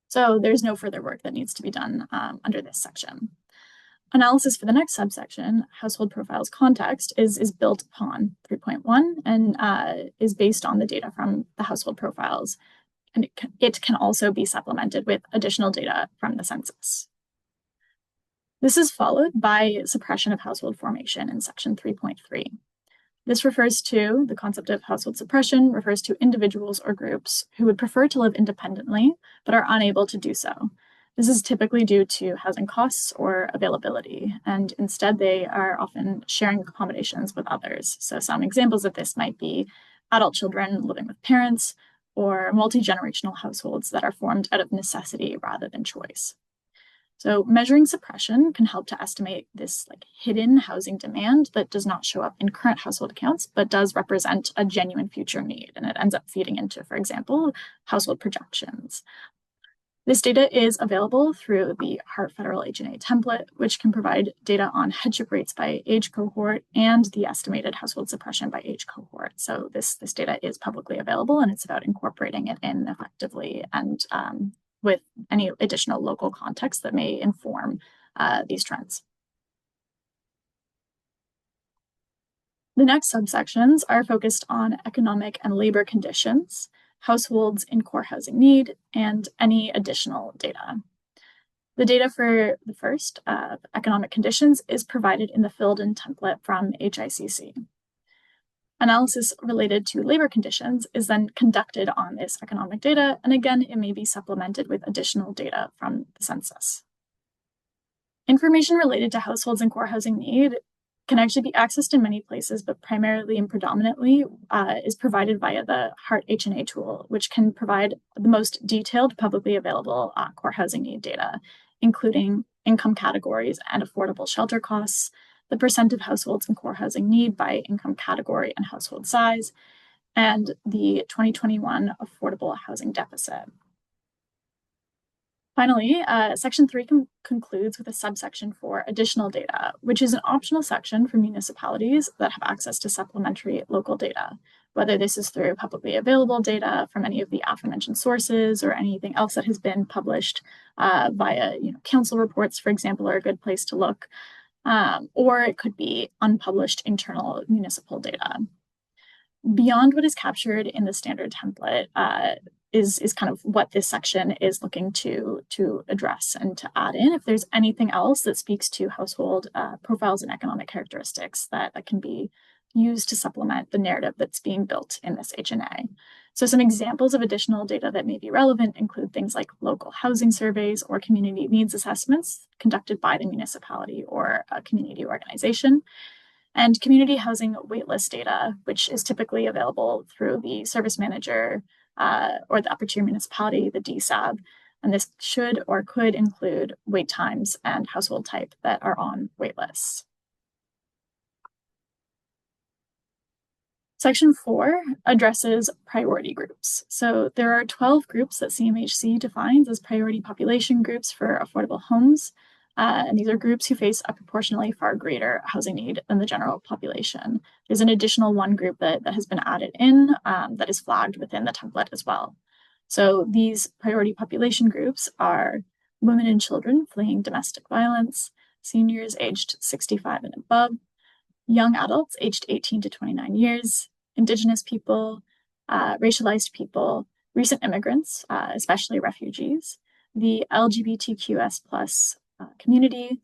So there's no further work that needs to be done under this section. Analysis for the next subsection, household profiles context, is built upon 3.1 and is based on the data from the household profiles. And it can also be supplemented with additional data from the census. This is followed by suppression of household formation in section 3.3. This refers to the concept of household suppression, refers to individuals or groups who would prefer to live independently but are unable to do so. This is typically due to housing costs or availability, and instead they are often sharing accommodations with others. So some examples of this might be adult children living with parents, or multi-generational households that are formed out of necessity rather than choice. So measuring suppression can help to estimate this hidden housing demand that does not show up in current household accounts, but does represent a genuine future need. And it ends up feeding into, for example, household projections. This data is available through the HART Federal HNA template, which can provide data on headship rates by age cohort and the estimated household suppression by age cohort. So this data is publicly available, and it's about incorporating it in effectively and with any additional local context that may inform these trends. The next subsections are focused on economic and labor conditions, households in core housing need, and any additional data. The data for the first, economic conditions, is provided in the filled-in template from HICC. Analysis related to labor conditions is then conducted on this economic data, and again, it may be supplemented with additional data from the census. Information related to households in core housing need can actually be accessed in many places, but primarily and predominantly is provided via the HART HNA tool, which can provide the most detailed publicly available core housing need data, including income categories and affordable shelter costs, the percent of households in core housing need by income category and household size, and the 2021 affordable housing deficit. Finally, Section 3 concludes with a subsection for additional data, which is an optional section for municipalities that have access to supplementary local data, whether this is through publicly available data from any of the aforementioned sources or anything else that has been published via council reports, for example, are a good place to look, or it could be unpublished internal municipal data. Beyond what is captured in the standard template is kind of what this section is looking to address and to add in. If there's anything else that speaks to household profiles and economic characteristics that can be used to supplement the narrative that's being built in this HNA. So some examples of additional data that may be relevant include things like local housing surveys or community needs assessments conducted by the municipality or a community organization, and community housing waitlist data, which is typically available through the service manager or the upper tier municipality, the DSAB. And this should or could include wait times and household type that are on waitlists. Section 4 addresses priority groups. So there are 12 groups that CMHC defines as priority population groups for affordable homes. And these are groups who face a proportionally far greater housing need than the general population. There's an additional one group that has been added in that is flagged within the template as well. So these priority population groups are women and children fleeing domestic violence, seniors aged 65 and above, young adults aged 18 to 29 years, Indigenous people, racialized people, recent immigrants, especially refugees, the LGBTQS plus community,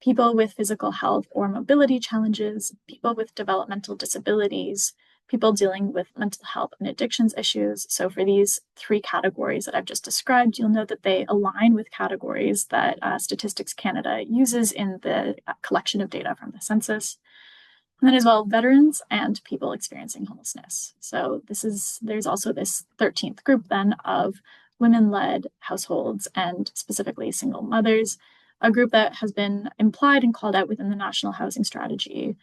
people with physical health or mobility challenges, people with developmental disabilities, people dealing with mental health and addictions issues. So for these three categories that I've just described, you'll note that they align with categories that Statistics Canada uses in the collection of data from the census. And then as well, veterans and people experiencing homelessness. So there's also this 13th group then of women-led households and specifically single mothers, a group that has been implied and called out within the National Housing Strategy,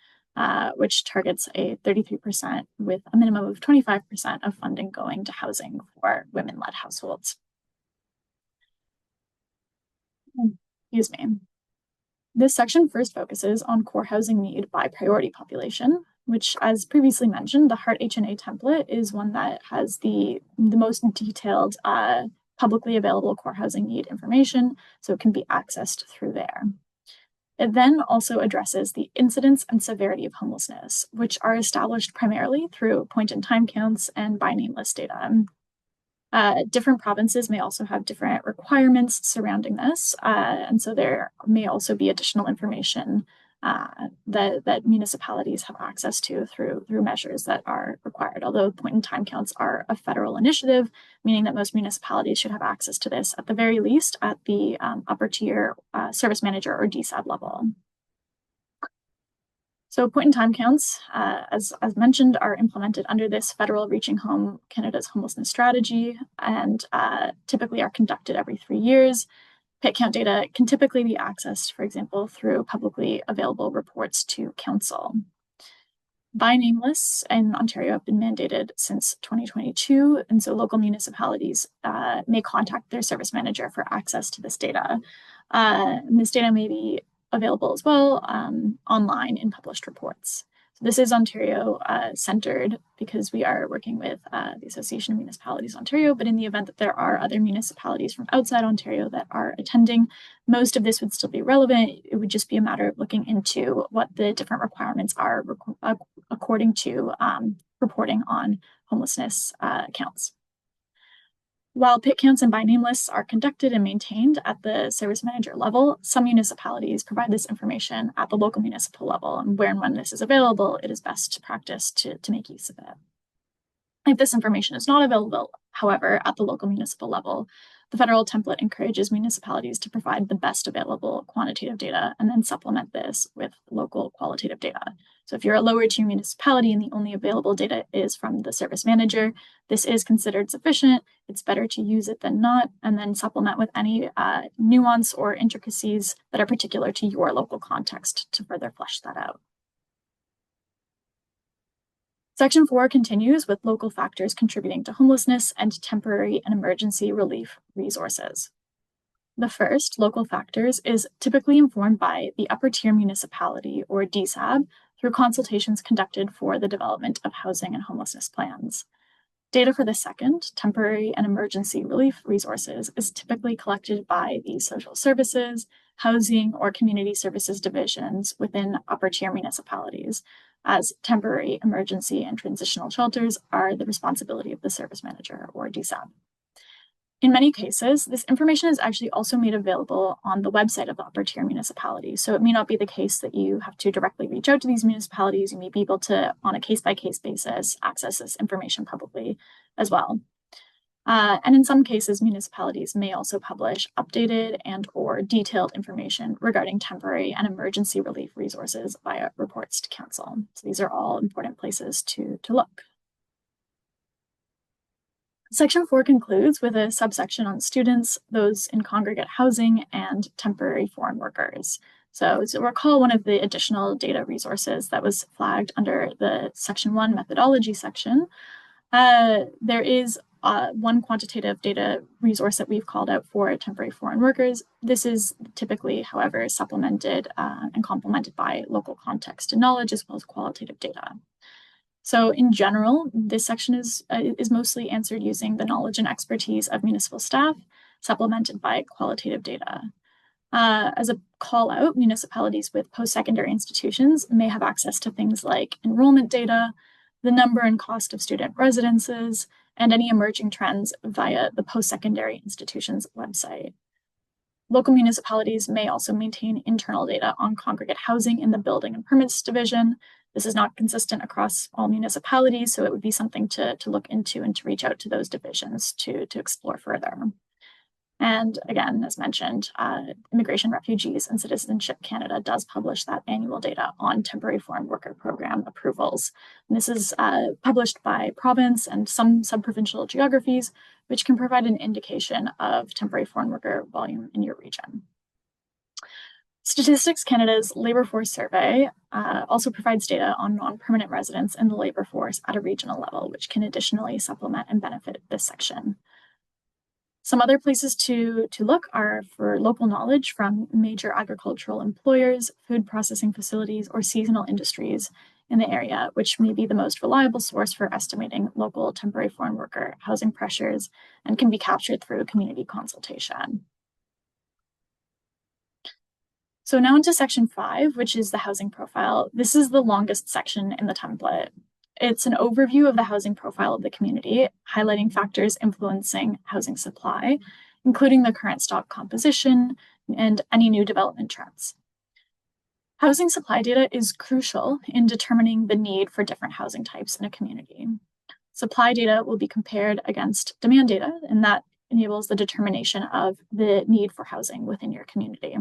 which targets a 33% with a minimum of 25% of funding going to housing for women-led households. Excuse me. This section first focuses on core housing need by priority population, which, as previously mentioned, the HART HNA template is one that has the most detailed publicly available core housing need information, so it can be accessed through there. It then also addresses the incidence and severity of homelessness, which are established primarily through point-in-time counts and by name list data. Different provinces may also have different requirements surrounding this, and so there may also be additional information that municipalities have access to through measures that are required, although point-in-time counts are a federal initiative, meaning that most municipalities should have access to this at the very least at the upper tier service manager or DSAB level. So point-in-time counts, as mentioned, are implemented under this federal Reaching Home Canada's Homelessness Strategy, and typically are conducted every 3 years. Pit count data can typically be accessed, for example, through publicly available reports to council. By name lists in Ontario have been mandated since 2022, and so local municipalities may contact their service manager for access to this data. And this data may be available as well online in published reports. So this is Ontario centered because we are working with the Association of Municipalities Ontario, but in the event that there are other municipalities from outside Ontario that are attending, most of this would still be relevant. It would just be a matter of looking into what the different requirements are according to reporting on homelessness counts. While pit counts and by name lists are conducted and maintained at the service manager level, some municipalities provide this information at the local municipal level, and where and when this is available, it is best to practice to make use of it. If this information is not available, however, at the local municipal level, the federal template encourages municipalities to provide the best available quantitative data and then supplement this with local qualitative data. So if you're a lower tier municipality and the only available data is from the service manager, this is considered sufficient. It's better to use it than not, and then supplement with any nuance or intricacies that are particular to your local context to further flesh that out. Section 4 continues with local factors contributing to homelessness and temporary and emergency relief resources. The first, local factors, is typically informed by the upper tier municipality, or DSAB, through consultations conducted for the development of housing and homelessness plans. Data for the second, temporary and emergency relief resources, is typically collected by the social services, housing, or community services divisions within upper tier municipalities, as temporary, emergency, and transitional shelters are the responsibility of the service manager, or DSAB. In many cases, this information is actually also made available on the website of the upper tier municipality. So it may not be the case that you have to directly reach out to these municipalities. You may be able to, on a case-by-case basis, access this information publicly as well. And in some cases, municipalities may also publish updated and or detailed information regarding temporary and emergency relief resources via reports to council. So these are all important places to look. Section 4 concludes with a subsection on students, those in congregate housing, and temporary foreign workers. So recall one of the additional data resources that was flagged under the Section 1 methodology section. There is one quantitative data resource that we've called out for temporary foreign workers. This is typically, however, supplemented and complemented by local context and knowledge, as well as qualitative data. So in general, this section is mostly answered using the knowledge and expertise of municipal staff, supplemented by qualitative data. As a call out, municipalities with post-secondary institutions may have access to things like enrollment data, the number and cost of student residences, and any emerging trends via the post-secondary institution's website. Local municipalities may also maintain internal data on congregate housing in the Building and Permits Division. This is not consistent across all municipalities, so it would be something to look into and to reach out to those divisions to explore further. And again, as mentioned, Immigration, Refugees, and Citizenship Canada does publish that annual data on temporary foreign worker program approvals. And this is published by province and some subprovincial geographies, which can provide an indication of temporary foreign worker volume in your region. Statistics Canada's Labour Force Survey also provides data on non-permanent residents in the labour force at a regional level, which can additionally supplement and benefit this section. Some other places to look are for local knowledge from major agricultural employers, food processing facilities, or seasonal industries in the area, which may be the most reliable source for estimating local temporary foreign worker housing pressures and can be captured through community consultation. So now into section 5, which is the housing profile. This is the longest section in the template. It's an overview of the housing profile of the community, highlighting factors influencing housing supply, including the current stock composition and any new development trends. Housing supply data is crucial in determining the need for different housing types in a community. Supply data will be compared against demand data, and that enables the determination of the need for housing within your community.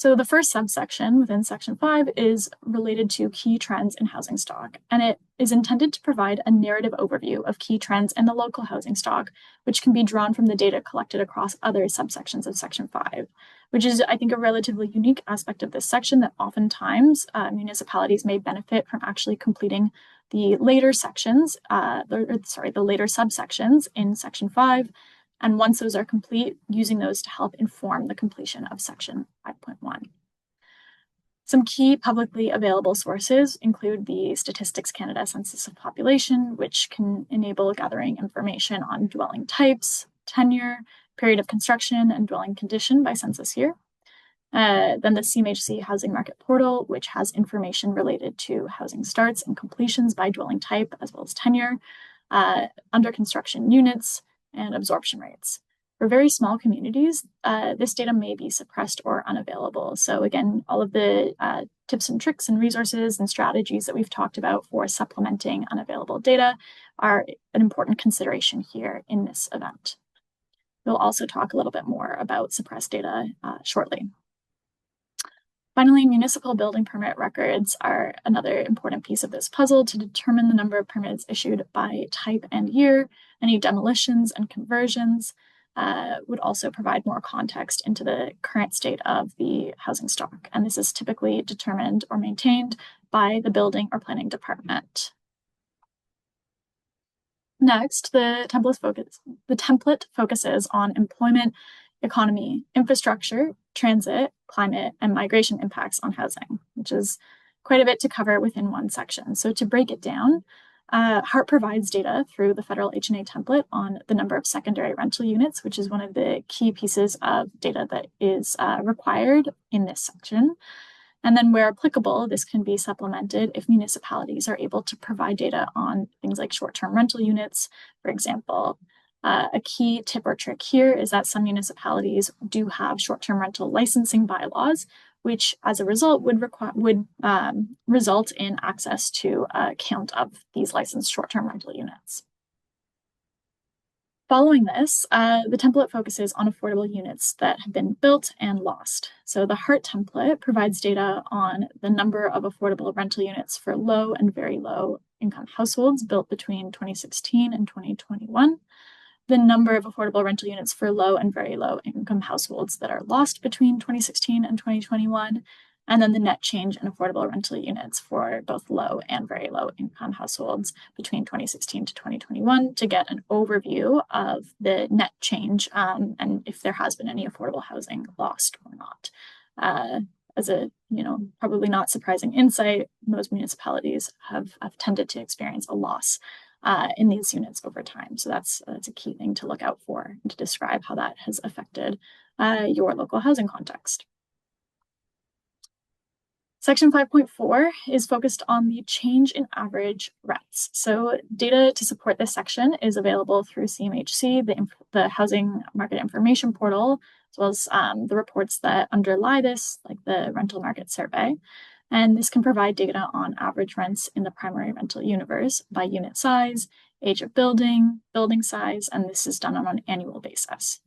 So the first subsection within Section 5 is related to key trends in housing stock, and it is intended to provide a narrative overview of key trends in the local housing stock, which can be drawn from the data collected across other subsections of Section 5, which is, I think, a relatively unique aspect of this section that oftentimes municipalities may benefit from actually completing the later sections, the later subsections in Section 5. And once those are complete, using those to help inform the completion of Section 5.1. Some key publicly available sources include the Statistics Canada Census of Population, which can enable gathering information on dwelling types, tenure, period of construction, and dwelling condition by census year. Then the CMHC Housing Market Portal, which has information related to housing starts and completions by dwelling type, as well as tenure, under construction units, and absorption rates. For very small communities, this data may be suppressed or unavailable. So again, all of the tips and tricks and resources and strategies that we've talked about for supplementing unavailable data are an important consideration here in this event. We'll also talk a little bit more about suppressed data shortly. Finally, municipal building permit records are another important piece of this puzzle to determine the number of permits issued by type and year. Any demolitions and conversions would also provide more context into the current state of the housing stock. And this is typically determined or maintained by the building or planning department. Next, the template focuses on employment, economy, infrastructure, transit, climate, and migration impacts on housing, which is quite a bit to cover within one section. So to break it down, HART provides data through the federal HNA template on the number of secondary rental units, which is one of the key pieces of data that is required in this section. And then where applicable, this can be supplemented if municipalities are able to provide data on things like short-term rental units, for example. A key tip or trick here is that some municipalities do have short-term rental licensing bylaws, which as a result would result in access to a count of these licensed short-term rental units. Following this, the template focuses on affordable units that have been built and lost. So the HART template provides data on the number of affordable rental units for low and very low income households built between 2016 and 2021, the number of affordable rental units for low and very low income households that are lost between 2016 and 2021, and then the net change in affordable rental units for both low and very low income households between 2016 to 2021 to get an overview of the net change and if there has been any affordable housing lost or not. As a probably not surprising insight, most municipalities have tended to experience a loss in these units over time. So that's a key thing to look out for and to describe how that has affected your local housing context. Section 5.4 is focused on the change in average rents. So data to support this section is available through CMHC, the Housing Market Information Portal, as well as the reports that underlie this, like the Rental Market Survey. And this can provide data on average rents in the primary rental universe by unit size, age of building, building size, and this is done on an annual basis.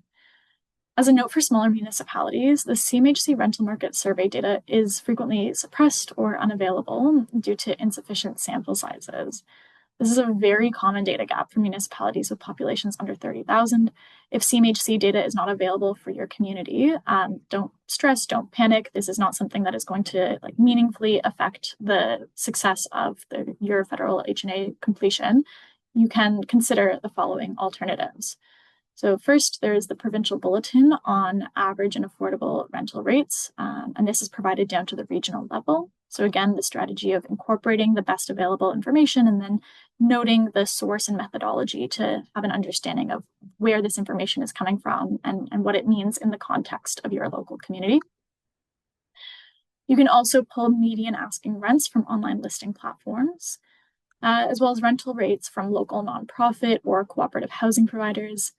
As a note for smaller municipalities, the CMHC rental market survey data is frequently suppressed or unavailable due to insufficient sample sizes. This is a very common data gap for municipalities with populations under 30,000. If CMHC data is not available for your community, don't stress, don't panic. This is not something that is going to meaningfully affect the success of your federal HNA completion. You can consider the following alternatives. So first, there is the provincial bulletin on average and affordable rental rates, and this is provided down to the regional level. So again, the strategy of incorporating the best available information and then noting the source and methodology to have an understanding of where this information is coming from and what it means in the context of your local community. You can also pull median asking rents from online listing platforms, as well as rental rates from local nonprofit or cooperative housing providers.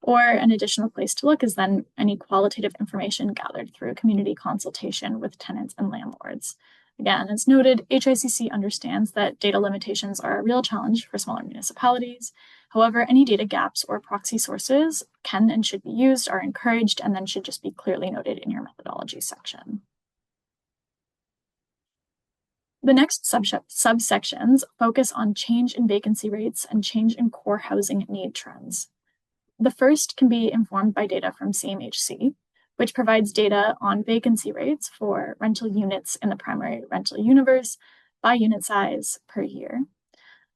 Or an additional place to look is then any qualitative information gathered through community consultation with tenants and landlords. Again, as noted, HICC understands that data limitations are a real challenge for smaller municipalities. However, any data gaps or proxy sources can and should be used, are encouraged, and then should just be clearly noted in your methodology section. The next subsections focus on change in vacancy rates and change in core housing need trends. The first can be informed by data from CMHC, which provides data on vacancy rates for rental units in the primary rental universe by unit size per year,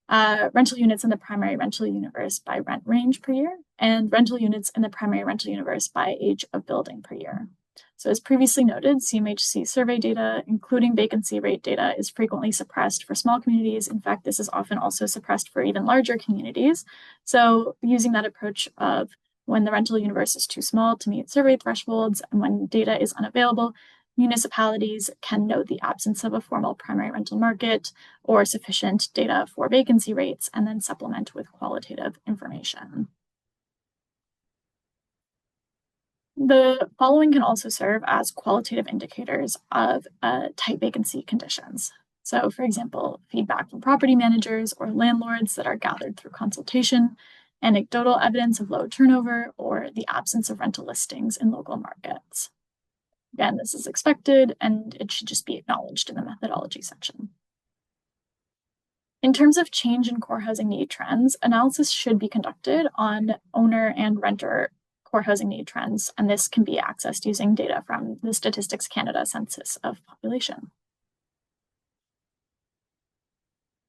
rental units in the primary rental universe by rent range per year, and rental units in the primary rental universe by age of building per year. So as previously noted, CMHC survey data, including vacancy rate data, is frequently suppressed for small communities. In fact, this is often also suppressed for even larger communities. So using that approach of when the rental universe is too small to meet survey thresholds and when data is unavailable, municipalities can note the absence of a formal primary rental market or sufficient data for vacancy rates and then supplement with qualitative information. The following can also serve as qualitative indicators of tight vacancy conditions. So, for example, feedback from property managers or landlords that are gathered through consultation, anecdotal evidence of low turnover, or the absence of rental listings in local markets. Again, this is expected and it should just be acknowledged in the methodology section. In terms of change in core housing need trends, analysis should be conducted on owner and renter core housing need trends, and this can be accessed using data from the Statistics Canada Census of Population.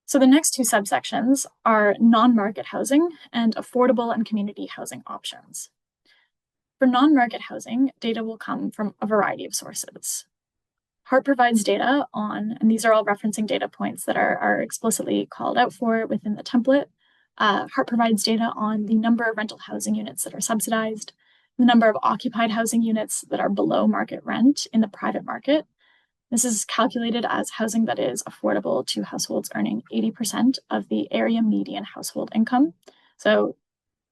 So the next two subsections are non-market housing and affordable and community housing options. For non-market housing, data will come from a variety of sources. HART provides data on, and these are all referencing data points that are explicitly called out for within the template. HART provides data on the number of rental housing units that are subsidized, the number of occupied housing units that are below market rent in the private market. This is calculated as housing that is affordable to households earning 80% of the area median household income. So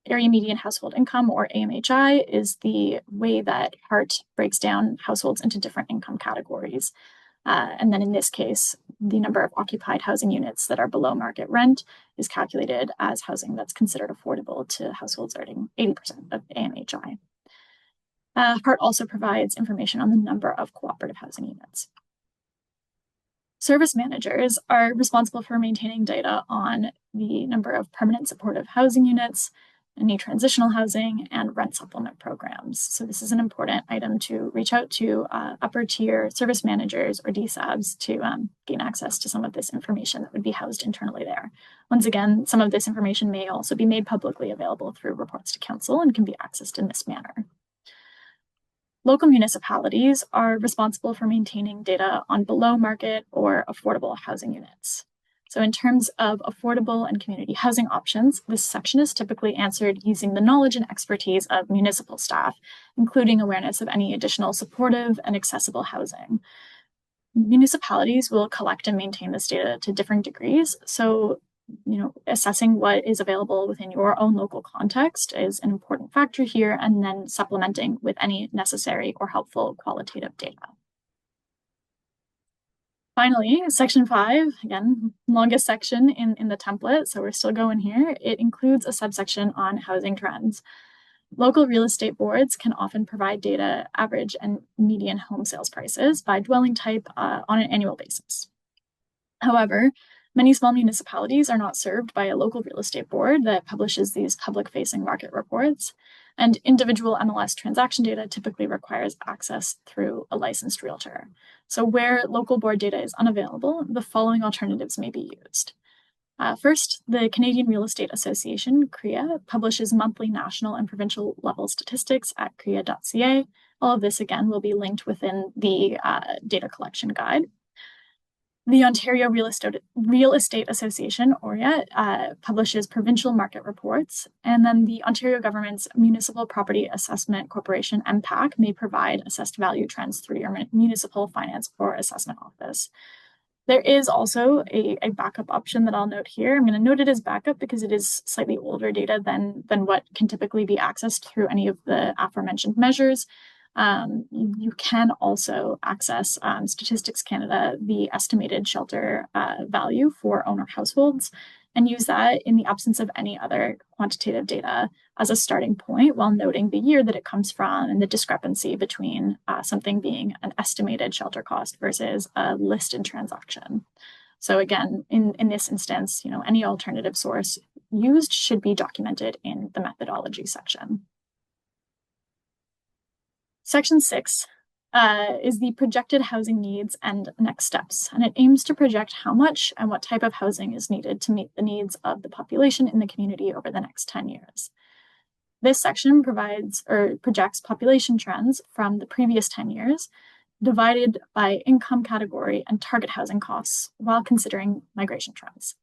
area median household income, or AMHI, is the way that HART breaks down households into different income categories. And then in this case, the number of occupied housing units that are below market rent is calculated as housing that's considered affordable to households earning 80% of AMHI. HART also provides information on the number of cooperative housing units. Service managers are responsible for maintaining data on the number of permanent supportive housing units, any transitional housing, and rent supplement programs. So this is an important item to reach out to upper tier service managers or DSABs to gain access to some of this information that would be housed internally there. Once again, some of this information may also be made publicly available through reports to council and can be accessed in this manner. Local municipalities are responsible for maintaining data on below market or affordable housing units. So in terms of affordable and community housing options, this section is typically answered using the knowledge and expertise of municipal staff, including awareness of any additional supportive and accessible housing. Municipalities will collect and maintain this data to different degrees. So, assessing what is available within your own local context is an important factor here, and then supplementing with any necessary or helpful qualitative data. Finally, section 5, again, longest section in the template, so we're still going here. It includes a subsection on housing trends. Local real estate boards can often provide data, average and median home sales prices by dwelling type on an annual basis. However, many small municipalities are not served by a local real estate board that publishes these public-facing market reports, and individual MLS transaction data typically requires access through a licensed realtor. So where local board data is unavailable, the following alternatives may be used. First, the Canadian Real Estate Association, CREA, publishes monthly national and provincial level statistics at crea.ca. All of this, again, will be linked within the data collection guide. The Ontario Real Estate Association, OREA, publishes provincial market reports, and then the Ontario government's Municipal Property Assessment Corporation, MPAC, may provide assessed value trends through your municipal finance or assessment office. There is also a backup option that I'll note here. I'm going to note it as backup because it is slightly older data than what can typically be accessed through any of the aforementioned measures. You can also access Statistics Canada, the estimated shelter value for owner households, and use that in the absence of any other quantitative data as a starting point while noting the year that it comes from and the discrepancy between something being an estimated shelter cost versus a listed transaction. So again, in this instance, any alternative source used should be documented in the methodology section. Section 6 is the projected housing needs and next steps, and it aims to project how much and what type of housing is needed to meet the needs of the population in the community over the next 10 years. This section provides or projects population trends from the previous 10 years, divided by income category and target housing costs while considering migration trends.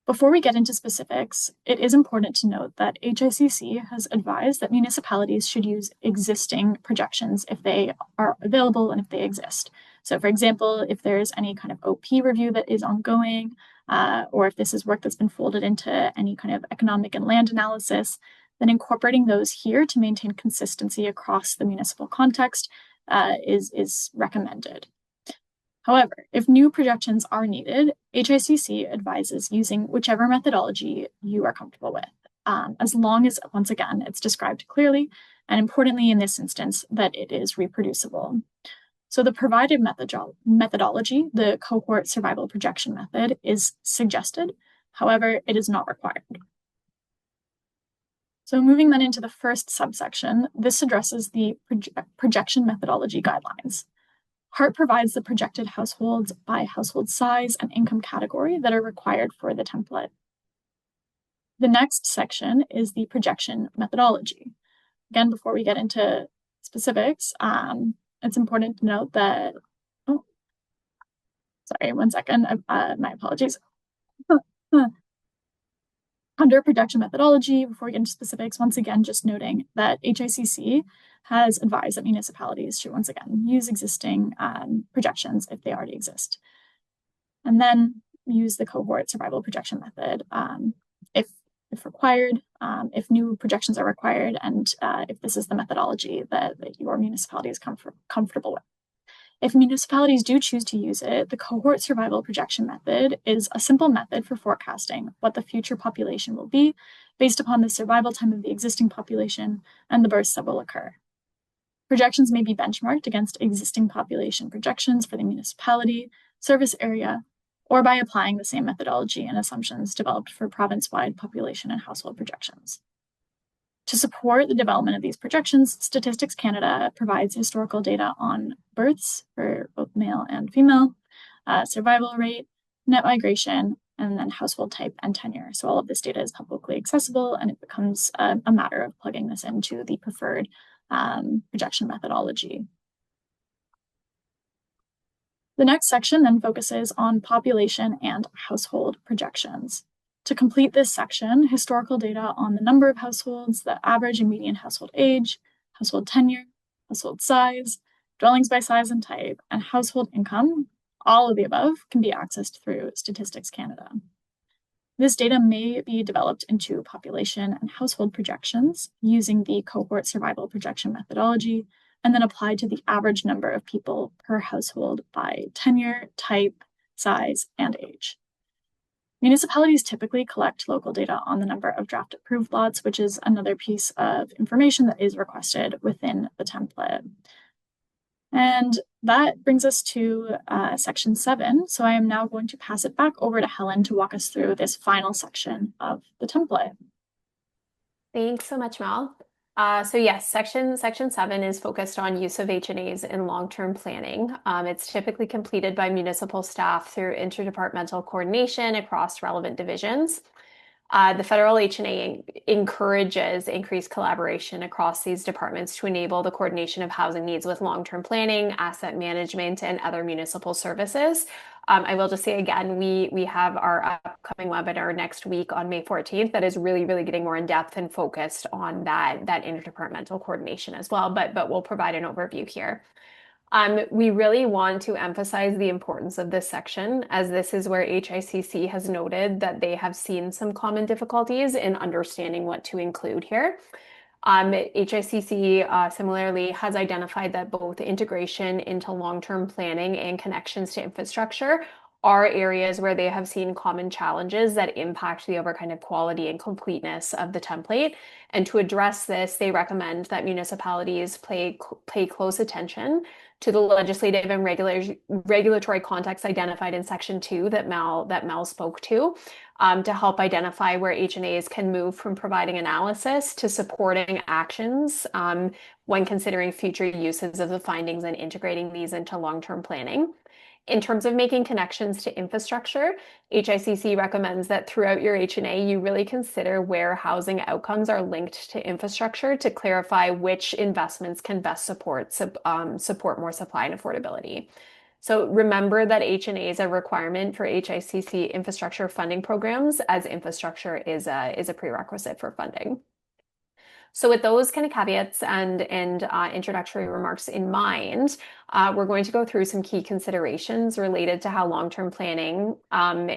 Before we get into specifics, it is important to note that HICC has advised that municipalities should use existing projections if they are available and if they exist. So for example, if there's any kind of OP review that is ongoing, or if this is work that's been folded into any kind of economic and land analysis, then incorporating those here to maintain consistency across the municipal context is recommended. However, if new projections are needed, HICC advises using whichever methodology you are comfortable with, as long as, once again, it's described clearly, and importantly in this instance, that it is reproducible. So the provided methodology, the cohort survival projection method, is suggested. However, it is not required. So moving then into the first subsection, this addresses the projection methodology guidelines. HART provides the projected households by household size and income category that are required for the template. The next section is the projection methodology. Again, before we get into specifics, it's important to note that, sorry, 1 second, my apologies. Under projection methodology, before we get into specifics, once again, just noting that HICC has advised that municipalities should once again use existing projections if they already exist. And then use the cohort survival projection method if required, if new projections are required, and if this is the methodology that your municipality is comfortable with. If municipalities do choose to use it, the cohort survival projection method is a simple method for forecasting what the future population will be based upon the survival time of the existing population and the births that will occur. Projections may be benchmarked against existing population projections for the municipality, service area, or by applying the same methodology and assumptions developed for province-wide population and household projections. To support the development of these projections, Statistics Canada provides historical data on births for both male and female, survival rate, net migration, and then household type and tenure. So all of this data is publicly accessible, and it becomes a matter of plugging this into the preferred projection methodology. The next section then focuses on population and household projections. To complete this section, historical data on the number of households, the average and median household age, household tenure, household size, dwellings by size and type, and household income, all of the above, can be accessed through Statistics Canada. This data may be developed into population and household projections using the cohort survival projection methodology, and then applied to the average number of people per household by tenure, type, size, and age. Municipalities typically collect local data on the number of draft approved lots, which is another piece of information that is requested within the template. And that brings us to section 7. So I am now going to pass it back over to Helen to walk us through this final section of the template. Thanks so much, Mel. So yes, section 7 is focused on use of HNAs in long-term planning. It's typically completed by municipal staff through interdepartmental coordination across relevant divisions. The federal HNA encourages increased collaboration across these departments to enable the coordination of housing needs with long-term planning, asset management, and other municipal services. I will just say again, we have our upcoming webinar next week on May 14th that is really getting more in depth and focused on that interdepartmental coordination as well, but we'll provide an overview here. We really want to emphasize the importance of this section, as this is where HICC has noted that they have seen some common difficulties in understanding what to include here. HICC similarly has identified that both integration into long-term planning and connections to infrastructure are areas where they have seen common challenges that impact the overall kind of quality and completeness of the template. And to address this, they recommend that municipalities pay close attention to the legislative and regulatory context identified in Section 2 that Mel spoke to help identify where HNAs can move from providing analysis to supporting actions when considering future uses of the findings and integrating these into long-term planning. In terms of making connections to infrastructure, HICC recommends that throughout your HNA, you really consider where housing outcomes are linked to infrastructure to clarify which investments can best support more supply and affordability. So remember that HNA is a requirement for HICC infrastructure funding programs, as infrastructure is a prerequisite for funding. So with those kind of caveats and introductory remarks in mind, we're going to go through some key considerations related to long-term planning and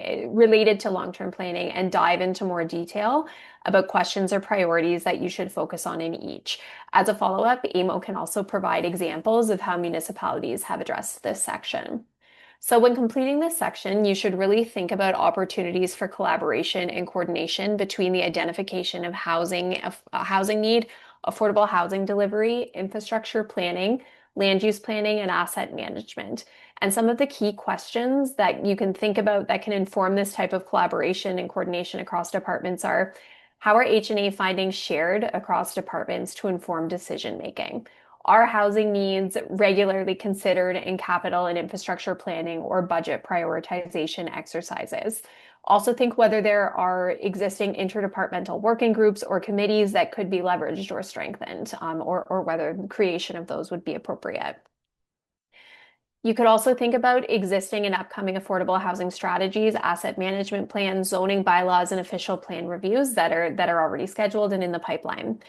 dive into more detail about questions or priorities that you should focus on in each. As a follow-up, AMO can also provide examples of how municipalities have addressed this section. So when completing this section, you should really think about opportunities for collaboration and coordination between the identification of housing need, affordable housing delivery, infrastructure planning, land use planning, and asset management. And some of the key questions that you can think about that can inform this type of collaboration and coordination across departments are: how are HNA findings shared across departments to inform decision making? Are housing needs regularly considered in capital and infrastructure planning or budget prioritization exercises? Also think whether there are existing interdepartmental working groups or committees that could be leveraged or strengthened, or whether the creation of those would be appropriate. You could also think about existing and upcoming affordable housing strategies, asset management plans, zoning bylaws, and official plan reviews that are already scheduled and in the pipeline.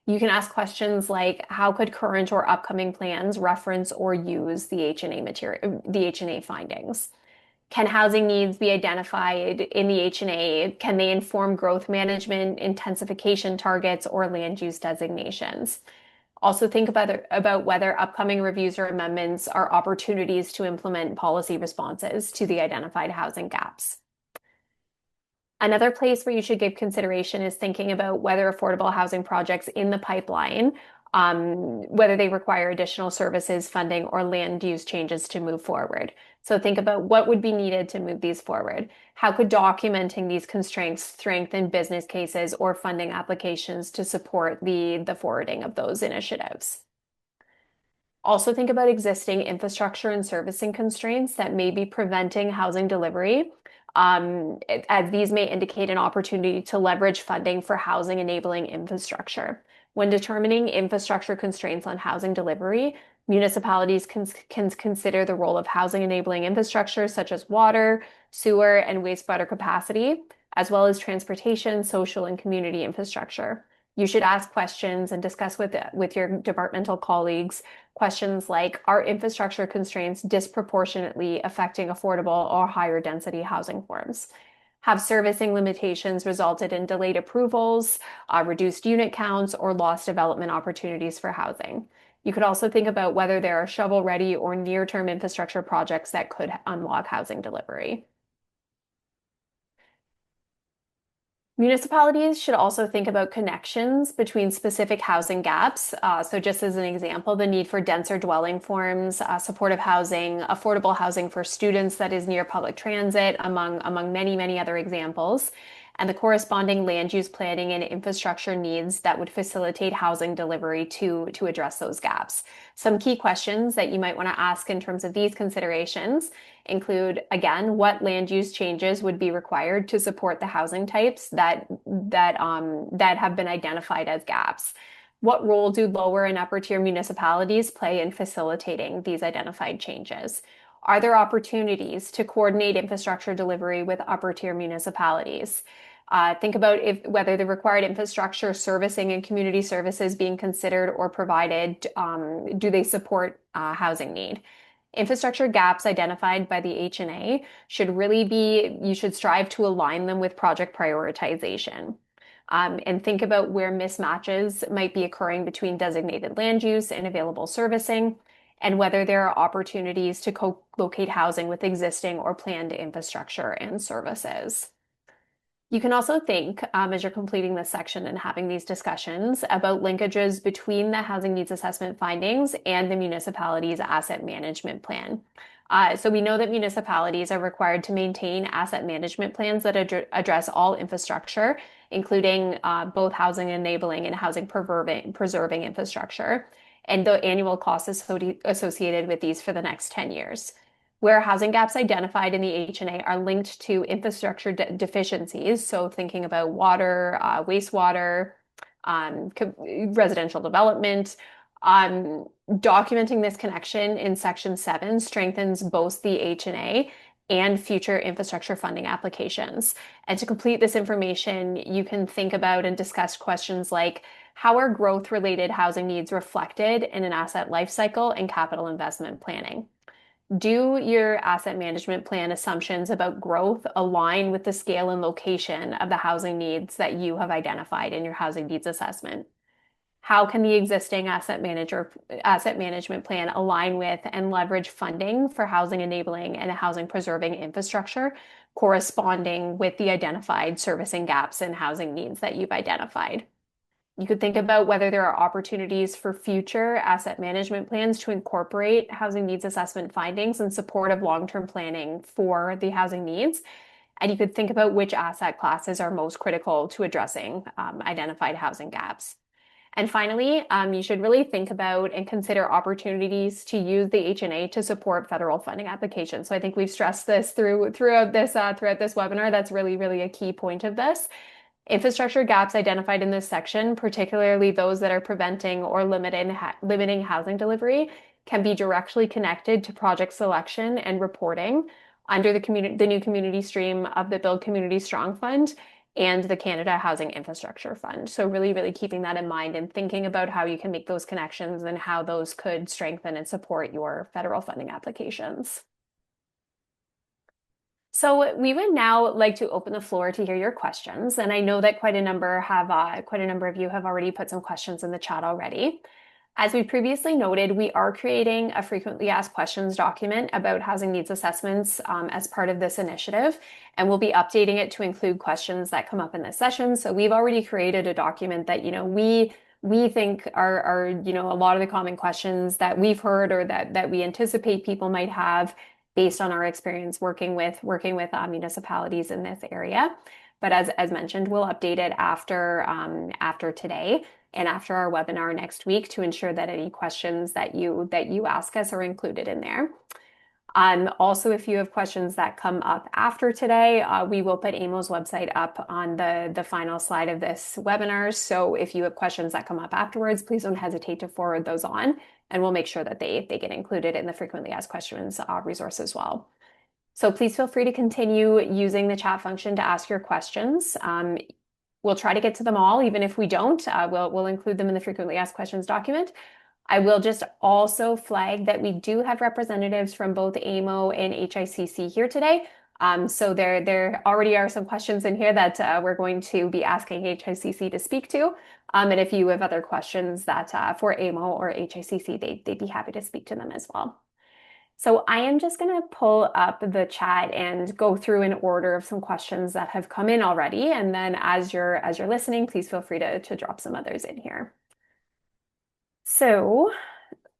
You can ask questions like, how could current or upcoming plans reference or use the HNA findings? Can housing needs be identified in the HNA? Can they inform growth management, intensification targets, or land use designations? Also think about whether upcoming reviews or amendments are opportunities to implement policy responses to the identified housing gaps. Another place where you should give consideration is thinking about whether affordable housing projects in the pipeline, whether they require additional services, funding, or land use changes to move forward. So think about what would be needed to move these forward. How could documenting these constraints strengthen business cases or funding applications to support the forwarding of those initiatives? Also think about existing infrastructure and servicing constraints that may be preventing housing delivery, as these may indicate an opportunity to leverage funding for housing enabling infrastructure. When determining infrastructure constraints on housing delivery, municipalities can consider the role of housing enabling infrastructure such as water, sewer, and wastewater capacity, as well as transportation, social, and community infrastructure. You should ask questions and discuss with your departmental colleagues questions like, are infrastructure constraints disproportionately affecting affordable or higher density housing forms? Have servicing limitations resulted in delayed approvals, reduced unit counts, or lost development opportunities for housing? You could also think about whether there are shovel-ready or near-term infrastructure projects that could unlock housing delivery. Municipalities should also think about connections between specific housing gaps. So just as an example, the need for denser dwelling forms, supportive housing, affordable housing for students that is near public transit, among many, many other examples, and the corresponding land use planning and infrastructure needs that would facilitate housing delivery to address those gaps. Some key questions that you might want to ask in terms of these considerations include, again, what land use changes would be required to support the housing types that have been identified as gaps? What role do lower and upper tier municipalities play in facilitating these identified changes? Are there opportunities to coordinate infrastructure delivery with upper tier municipalities? Think about whether the required infrastructure servicing and community services being considered or provided, do they support housing need? Infrastructure gaps identified by the HNA you should strive to align them with project prioritization. And think about where mismatches might be occurring between designated land use and available servicing. and whether there are opportunities to co-locate housing with existing or planned infrastructure and services. You can also think, as you're completing this section and having these discussions, about linkages between the housing needs assessment findings and the municipality's asset management plan. So we know that municipalities are required to maintain asset management plans that address all infrastructure, including both housing enabling and housing preserving infrastructure, and the annual costs associated with these for the next 10 years. Where housing gaps identified in the HNA are linked to infrastructure deficiencies, so thinking about water, wastewater, residential development, documenting this connection in Section 7 strengthens both the HNA and future infrastructure funding applications. And to complete this information, you can think about and discuss questions like, how are growth-related housing needs reflected in an asset life cycle and capital investment planning? Do your asset management plan assumptions about growth align with the scale and location of the housing needs that you have identified in your housing needs assessment? How can the existing asset management plan align with and leverage funding for housing enabling and housing preserving infrastructure corresponding with the identified servicing gaps and housing needs that you've identified? You could think about whether there are opportunities for future asset management plans to incorporate housing needs assessment findings in support of long-term planning for the housing needs. And you could think about which asset classes are most critical to addressing identified housing gaps. And finally, you should really think about and consider opportunities to use the HNA to support federal funding applications. So I think we've stressed this throughout this webinar. That's really, really a key point of this. Infrastructure gaps identified in this section, particularly those that are preventing or limiting housing delivery, can be directly connected to project selection and reporting under the new community stream of the Build Community Strong Fund and the Canada Housing Infrastructure Fund. So really, really keeping that in mind and thinking about how you can make those connections and how those could strengthen and support your federal funding applications. So we would now like to open the floor to hear your questions, and I know that quite a number of you have already put some questions in the chat already. As we previously noted, we are creating a frequently asked questions document about housing needs assessments as part of this initiative, and we'll be updating it to include questions that come up in this session. So we've already created a document that we think are a lot of the common questions that we've heard or that we anticipate people might have based on our experience working with municipalities in this area. But as mentioned, we'll update it after today and after our webinar next week to ensure that any questions that you ask us are included in there. Also, if you have questions that come up after today, we will put AMO's website up on the final slide of this webinar. So if you have questions that come up afterwards, please don't hesitate to forward those on, and we'll make sure that they get included in the frequently asked questions resource as well. So please feel free to continue using the chat function to ask your questions. We'll try to get to them all, even if we don't. We'll include them in the frequently asked questions document. I will just also flag that we do have representatives from both AMO and HICC here today. So there already are some questions in here that we're going to be asking HICC to speak to. And if you have other questions that for AMO or HICC, they'd be happy to speak to them as well. So I am just going to pull up the chat and go through an order of some questions that have come in already. And then as you're listening, please feel free to drop some others in here. So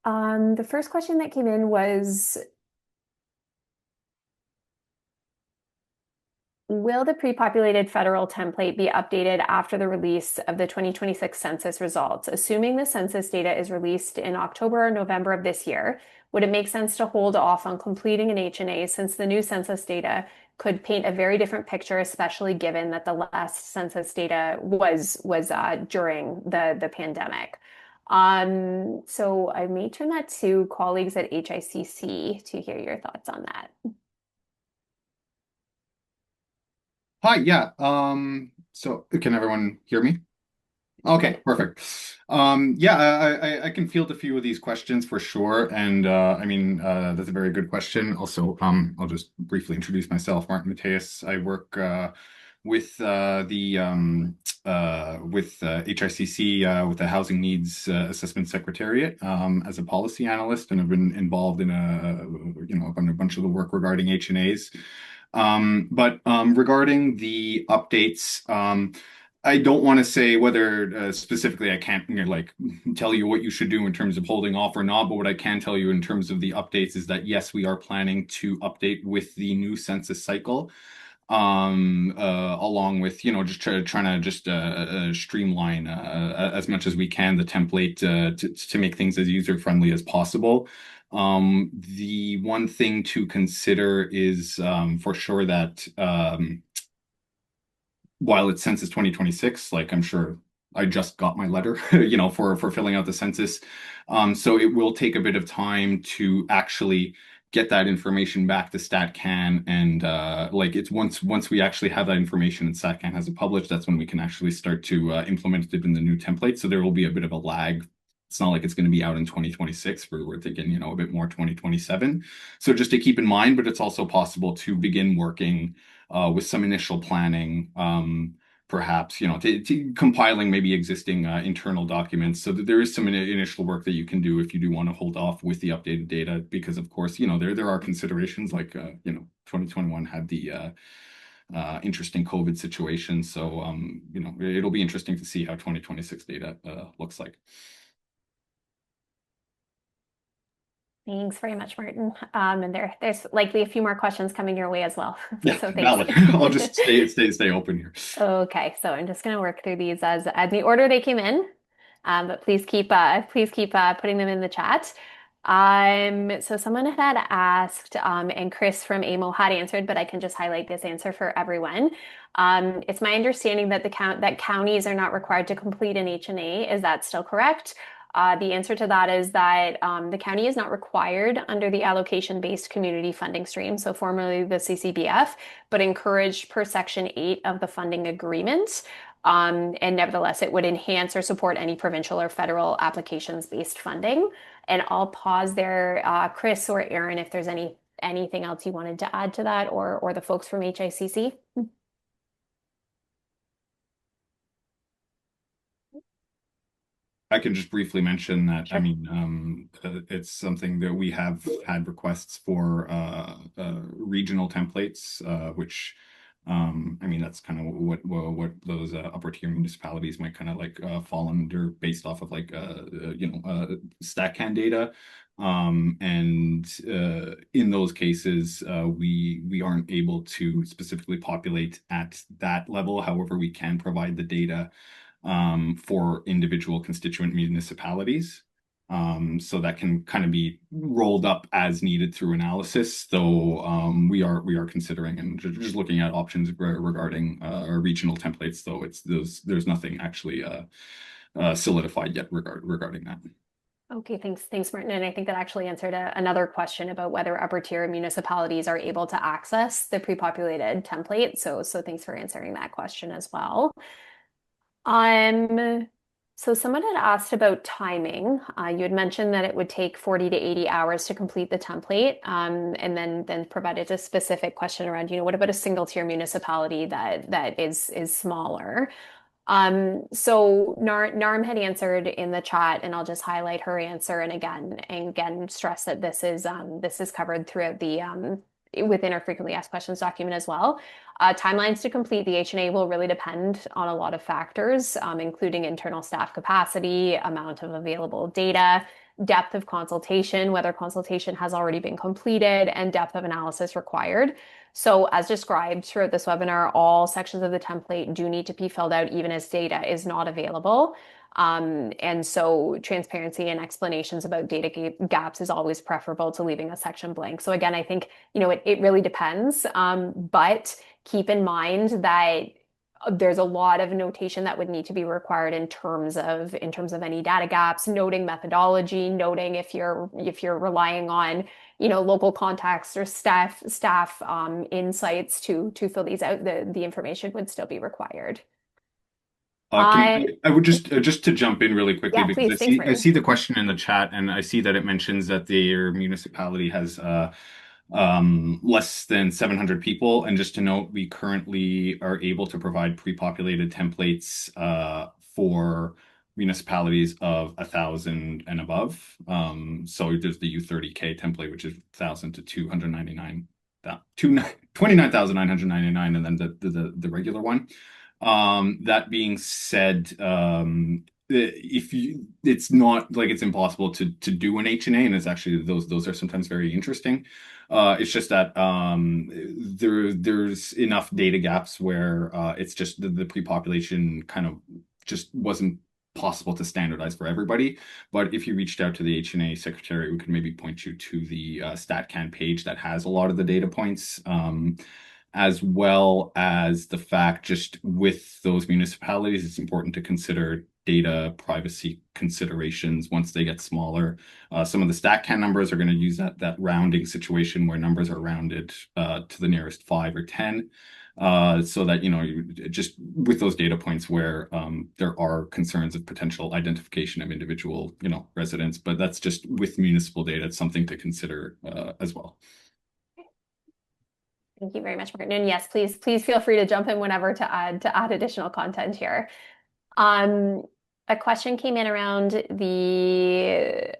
the first question that came in was, will the pre-populated federal template be updated after the release of the 2026 census results? Assuming the census data is released in October or November of this year, would it make sense to hold off on completing an HNA since the new census data could paint a very different picture, especially given that the last census data was during the pandemic? So I may turn that to colleagues at HICC to hear your thoughts on that. Hi, yeah. So can everyone hear me? Okay, perfect. Yeah, I can field a few of these questions for sure. And I mean, that's a very good question. Also, I'll just briefly introduce myself, Martin Mateus. I work with HICC with the Housing Needs Assessment Secretariat as a policy analyst, and have been involved in a bunch of the work regarding HNAs. But regarding the updates, I don't want to say whether specifically I can't like tell you what you should do in terms of holding off or not, but what I can tell you in terms of the updates is that yes, we are planning to update with the new census cycle, along with just trying to just streamline as much as we can the template to make things as user friendly as possible. The one thing to consider is for sure that while it's census 2026, like I'm sure I just got my letter, for filling out the census. So it will take a bit of time to actually get that information back to StatCan, and like it's once we actually have that information and StatCan has it published, that's when we can actually start to implement it in the new template. So there will be a bit of a lag. It's not like it's going to be out in 2026. We're thinking, a bit more 2027. So just to keep in mind, but it's also possible to begin working with some initial planning, perhaps, to compiling maybe existing internal documents, so that there is some initial work that you can do if you do want to hold off with the updated data, because of course, there are considerations like, 2021 had the interesting COVID situation. So, it'll be interesting to see how 2026 data looks like. Thanks very much, Martin. And there's likely a few more questions coming your way as well. Yeah, so valid. thanks. I'll just stay open here. Okay, so I'm just going to work through these as the order they came in, but please keep putting them in the chat. So someone had asked, and Chris from AMO had answered, but I can just highlight this answer for everyone. It's my understanding that that counties are not required to complete an HNA. Is that still correct? The answer to that is that the county is not required under the allocation-based community funding stream, so formerly the CCBF, but encouraged per Section 8 of the funding agreement. And nevertheless, it would enhance or support any provincial or federal applications-based funding. And I'll pause there, Chris or Aaron, if there's anything else you wanted to add to that, or the folks from HICC. I can just briefly mention that, Sure. It's something that we have had requests for regional templates, which that's kind of what those upper tier municipalities might kind of like fall under based off of like StatCan data. And in those cases, we aren't able to specifically populate at that level. However, we can provide the data for individual constituent municipalities. So that can kind of be rolled up as needed through analysis. So we are considering and just looking at options regarding our regional templates. Though there's nothing actually solidified yet regarding that. Okay, thanks, Martin. And I think that actually answered another question about whether upper tier municipalities are able to access the pre-populated template. So thanks for answering that question as well. So someone had asked about timing. You had mentioned that it would take 40 to 80 hours to complete the template, and then provided a specific question around, what about a single tier municipality that is smaller? So Narm had answered in the chat, and I'll just highlight her answer and again stress that this is covered throughout the within our frequently asked questions document as well. Timelines to complete the HNA will really depend on a lot of factors, including internal staff capacity, amount of available data, depth of consultation, whether consultation has already been completed, and depth of analysis required. So as described throughout this webinar, all sections of the template do need to be filled out even as data is not available. And so transparency and explanations about data gaps is always preferable to leaving a section blank. So again, I think, it really depends. But keep in mind that there's a lot of notation that would need to be required in terms of any data gaps, noting methodology, noting if you're relying on local contacts or staff insights to fill these out, the information would still be required. I would just to jump in really quickly, Yeah, because please. I see the question in the chat, and I see that it mentions that their municipality has less than 700 people. And just to note, we currently are able to provide pre-populated templates for municipalities of 1,000 and above. So there's the U30K template, which is 1,000 to 299, 29,999, and then the regular one. That being said, it's not like it's impossible to do an HNA, and it's actually those are sometimes very interesting. It's just that there's enough data gaps where it's just the pre-population kind of just wasn't possible to standardize for everybody. But if you reached out to the HNA secretary, we could maybe point you to the StatCan page that has a lot of the data points. As well as the fact just with those municipalities, it's important to consider data privacy considerations once they get smaller. Some of the StatCan numbers are going to use that rounding situation where numbers are rounded to the nearest 5 or 10. So that, just with those data points where there are concerns of potential identification of individual, residents, but that's just with municipal data. It's something to consider as well. Thank you very much, Martin. And yes, please feel free to jump in whenever to add additional content here. A question came in around the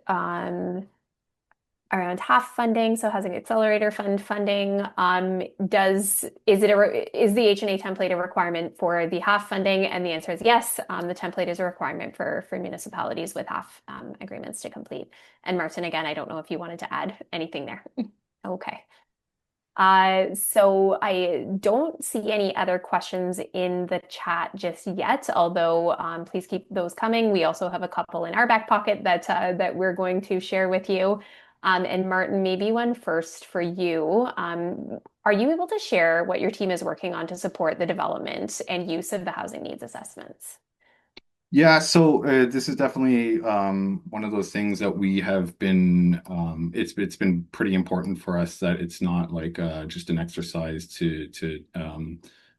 around HAF funding, so Housing Accelerator Fund funding. Is the HNA template a requirement for the HAF funding? And the answer is yes. The template is a requirement for municipalities with HAF agreements to complete. And Martin, again, I don't know if you wanted to add anything there. Okay. So I don't see any other questions in the chat just yet, although please keep those coming. We also have a couple in our back pocket that we're going to share with you. And Martin, maybe one first for you. Are you able to share what your team is working on to support the development and use of the housing needs assessments? Yeah, so this is definitely one of those things that we have been. It's been pretty important for us that it's not like just an exercise to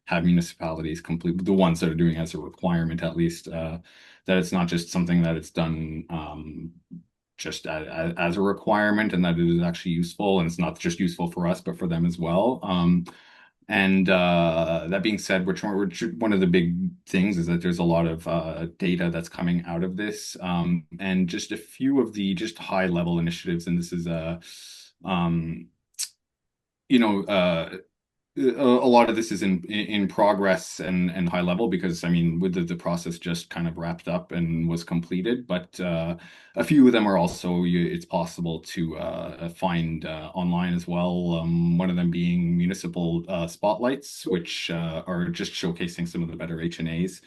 have municipalities complete, the ones that are doing as a requirement at least, that it's not just something that it's done just as a requirement, and that it is actually useful, and it's not just useful for us but for them as well. And that being said, one of the big things is that there's a lot of data that's coming out of this, and just a few of the just high level initiatives. And this is a lot of this is in progress and high level because I mean with the process just kind of wrapped up and was completed, but a few of them are also it's possible to find online as well. One of them being municipal spotlights, which are just showcasing some of the better HNAs.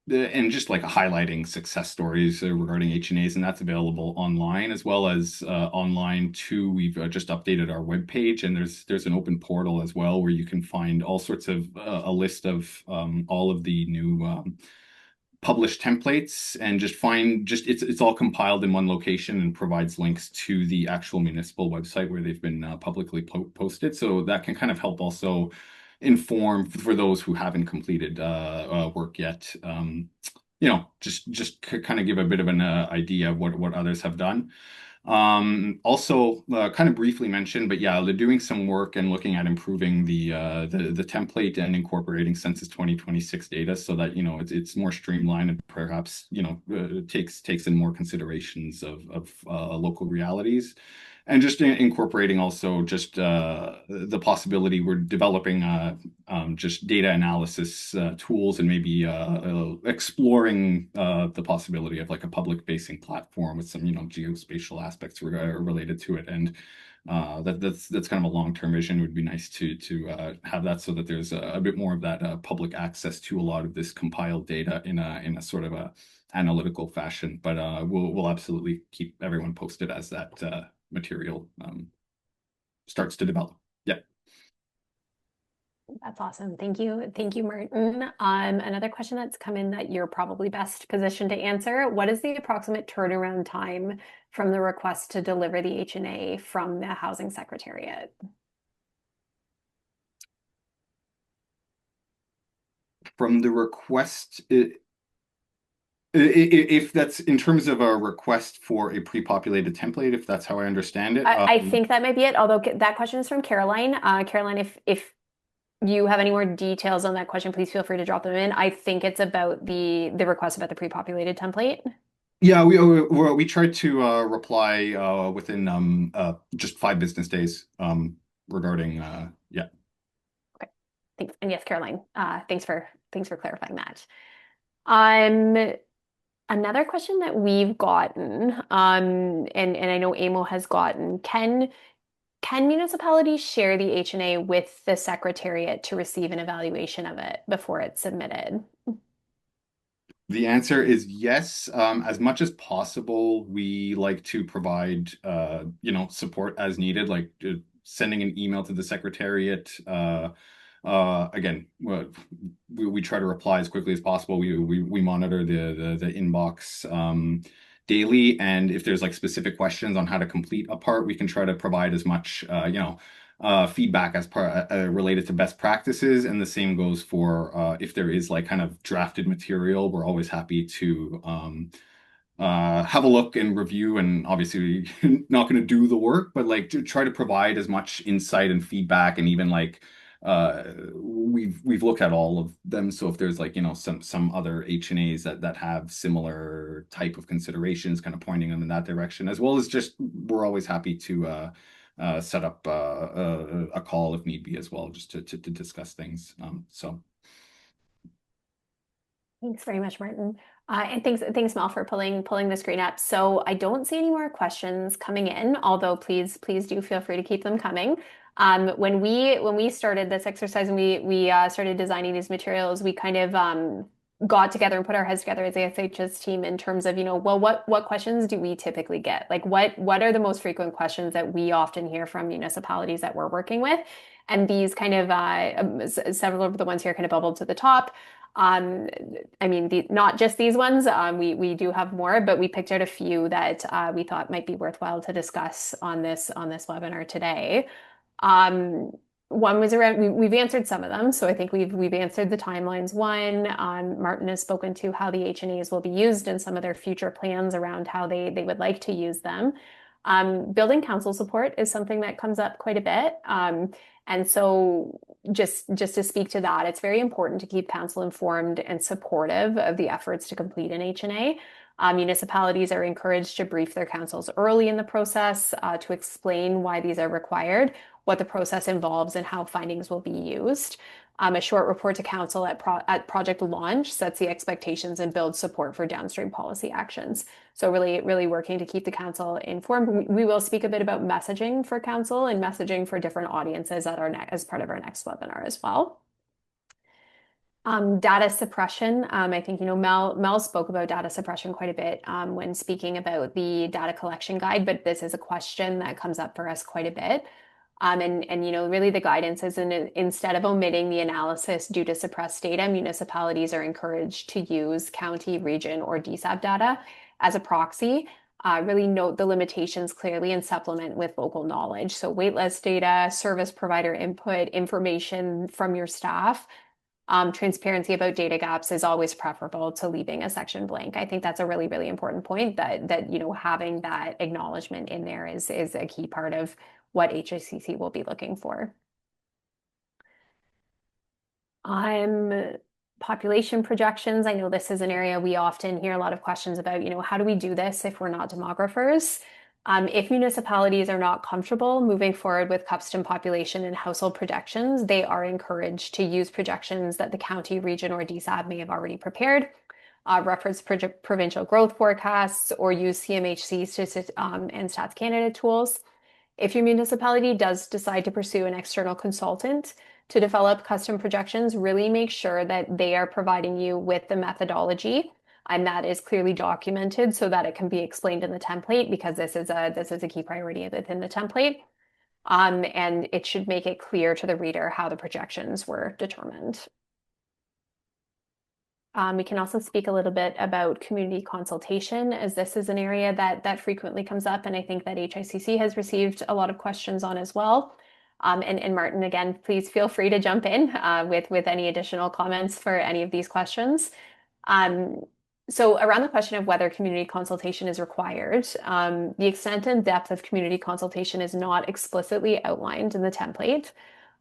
And just like highlighting success stories regarding HNAs, and that's available online as well as online too. We've just updated our webpage, and there's an open portal as well where you can find all sorts of a list of all of the new published templates, and it's all compiled in one location and provides links to the actual municipal website where they've been publicly posted. So that can kind of help also inform for those who haven't completed work yet. Just kind of give a bit of an idea of what others have done. Also, kind of briefly mentioned, but yeah, they're doing some work and looking at improving the template and incorporating Census 2026 data so that it's more streamlined and perhaps takes in more considerations of local realities. And just incorporating also just the possibility we're developing just data analysis tools and maybe exploring the possibility of like a public-facing platform with some geospatial aspects related to it. And that's kind of a long-term vision. It would be nice to have that so that there's a bit more of that public access to a lot of this compiled data in a sort of a analytical fashion. But we'll absolutely keep everyone posted as that material starts to develop. Yeah. That's awesome. Thank you. Thank you, Martin. Another question that's come in that you're probably best positioned to answer. What is the approximate turnaround time from the request to deliver the HNA from the Housing Secretariat? From the request, If that's in terms of a request for a pre-populated template, if that's how I understand it. I think that might be it, although that question is from Caroline. Caroline, if you have any more details on that question, please feel free to drop them in. I think it's about the request about the pre-populated template. Yeah, we tried to reply within just 5 business days regarding yeah. Okay, thanks. And yes, Caroline, thanks for clarifying that. Um, Another question that we've gotten, and I know AMO has gotten, can municipalities share the HNA with the Secretariat to receive an evaluation of it before it's submitted? The answer is yes. As much as possible, we like to provide, support as needed, like sending an email to the Secretariat. Again, we try to reply as quickly as possible. We monitor the inbox daily, and if there's like specific questions on how to complete a part, we can try to provide as much, feedback as part related to best practices, and the same goes for if there is like kind of drafted material. We're always happy to have a look and review, and obviously not going to do the work, but like to try to provide as much insight and feedback, and even like we've looked at all of them. So if there's like some other HNAs that have similar type of considerations, kind of pointing them in that direction, as well as just we're always happy to set up a call if need be as well, just to discuss things. So. Thanks very much, Martin. And thanks, Mel, for pulling the screen up. So I don't see any more questions coming in, although please do feel free to keep them coming. When we started this exercise and we started designing these materials, we kind of got together and put our heads together as the SHS team in terms of, well, what questions do we typically get? Like what are the most frequent questions that we often hear from municipalities that we're working with? And these kind of several of the ones here kind of bubbled to the top. I mean, not just these ones. We do have more, but we picked out a few that we thought might be worthwhile to discuss on this webinar today. One was around, we've answered some of them, so I think we've answered the timelines one. Martin has spoken to how the HNAs will be used and some of their future plans around how they would like to use them. Building council support is something that comes up quite a bit. And so just to speak to that, it's very important to keep council informed and supportive of the efforts to complete an HNA. Municipalities are encouraged to brief their councils early in the process to explain why these are required, what the process involves, and how findings will be used. A short report to council at project launch sets the expectations and builds support for downstream policy actions. So really working to keep the council informed. We will speak a bit about messaging for council and messaging for different audiences at as part of our next webinar as well. Data suppression. I think, Mel spoke about data suppression quite a bit when speaking about the data collection guide, but this is a question that comes up for us quite a bit. Really the guidance is instead of omitting the analysis due to suppressed data, municipalities are encouraged to use county, region, or DSAB data as a proxy. Really note the limitations clearly and supplement with local knowledge. So waitlist data, service provider input, information from your staff. Transparency about data gaps is always preferable to leaving a section blank. I think that's a really important point that having that acknowledgement in there is a key part of what HICC will be looking for. Population projections. I know this is an area we often hear a lot of questions about, how do we do this if we're not demographers? If municipalities are not comfortable moving forward with custom population and household projections, they are encouraged to use projections that the county, region, or DSAB may have already prepared, reference provincial growth forecasts, or use CMHC and Stats Canada tools. If your municipality does decide to pursue an external consultant to develop custom projections, really make sure that they are providing you with the methodology and that is clearly documented so that it can be explained in the template, because this is a key priority within the template. And it should make it clear to the reader how the projections were determined. We can also speak a little bit about community consultation, as this is an area that frequently comes up, and I think that HICC has received a lot of questions on as well. And Martin, again, please feel free to jump in with any additional comments for any of these questions. So around the question of whether community consultation is required, the extent and depth of community consultation is not explicitly outlined in the template,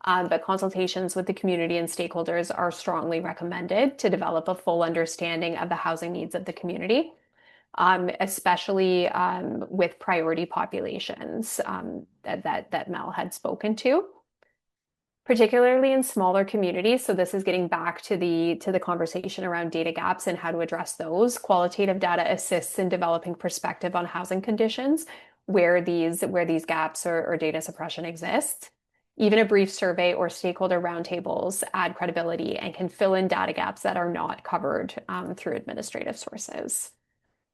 but consultations with the community and stakeholders are strongly recommended to develop a full understanding of the housing needs of the community, especially with priority populations that Mel had spoken to. Particularly in smaller communities, so this is getting back to the conversation around data gaps and how to address those. Qualitative data assists in developing perspective on housing conditions where these gaps or data suppression exists. Even a brief survey or stakeholder roundtables add credibility and can fill in data gaps that are not covered through administrative sources.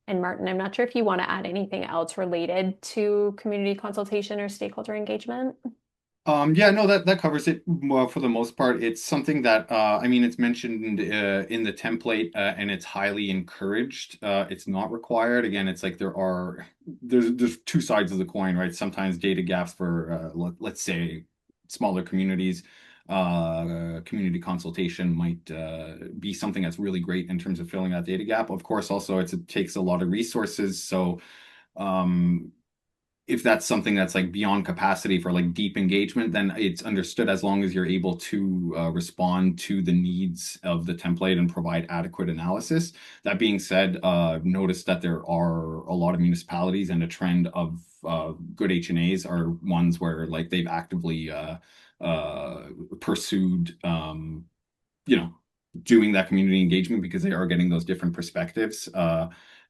And Martin, I'm not sure if you want to add anything else related to community consultation or stakeholder engagement. Yeah, no, that covers it. Well, for the most part, it's something that I mean, it's mentioned in the template, and it's highly encouraged. It's not required. Again, it's like there's two sides of the coin, right? Sometimes data gaps for let's say smaller communities, community consultation might be something that's really great in terms of filling that data gap. Of course, also it takes a lot of resources, so. If that's something that's like beyond capacity for like deep engagement, then it's understood as long as you're able to respond to the needs of the template and provide adequate analysis. That being said, notice that there are a lot of municipalities, and a trend of good HNAs are ones where like they've actively pursued doing that community engagement because they are getting those different perspectives.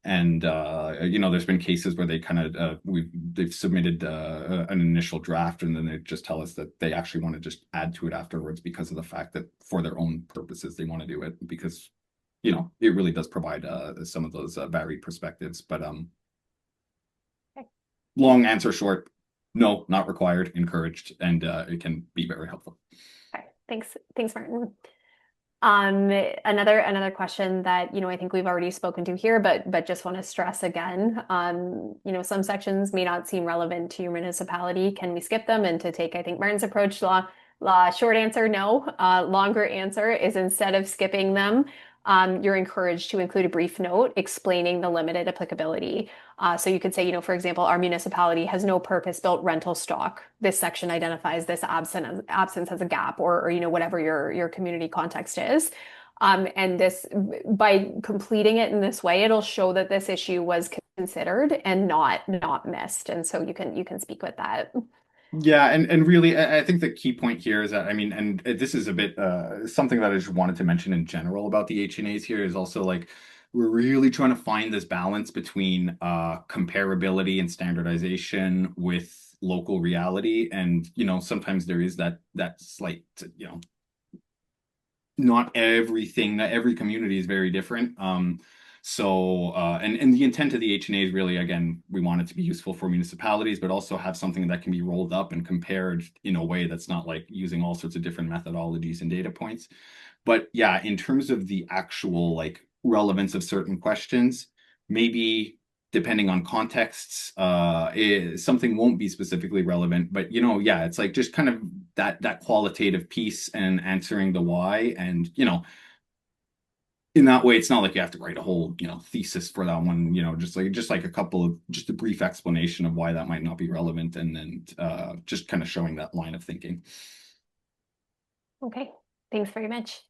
And there's been cases where they kind of they've submitted an initial draft, and then they just tell us that they actually want to just add to it afterwards because of the fact that for their own purposes they want to do it, because it really does provide some of those varied perspectives. But Okay. long answer short, no, not required, encouraged, and it can be very helpful. Okay. Thanks, Martin. Another question that, I think we've already spoken to here, but just want to stress again, some sections may not seem relevant to your municipality. Can we skip them? And to take, I think, Martin's approach, short answer, no. Longer answer is instead of skipping them, you're encouraged to include a brief note explaining the limited applicability. So you could say, for example, our municipality has no purpose-built rental stock. This section identifies this absence as a gap, or whatever your community context is. And this, by completing it in this way, it'll show that this issue was considered and not missed. And so you can speak with that. Yeah, and really, I think the key point here is that, I mean, and this is a bit something that I just wanted to mention in general about the HNAs here is also like we're really trying to find this balance between comparability and standardization with local reality, and sometimes there is that slight not every community is very different. So, and the intent of the HNA is really, again, we want it to be useful for municipalities, but also have something that can be rolled up and compared in a way that's not like using all sorts of different methodologies and data points. But yeah, in terms of the actual like relevance of certain questions, maybe depending on contexts, something won't be specifically relevant. But yeah, it's like just kind of that qualitative piece and answering the why, and in that way, it's not like you have to write a whole, thesis for that one, just like just a brief explanation of why that might not be relevant, and then just kind of showing that line of thinking. Okay, thanks very much.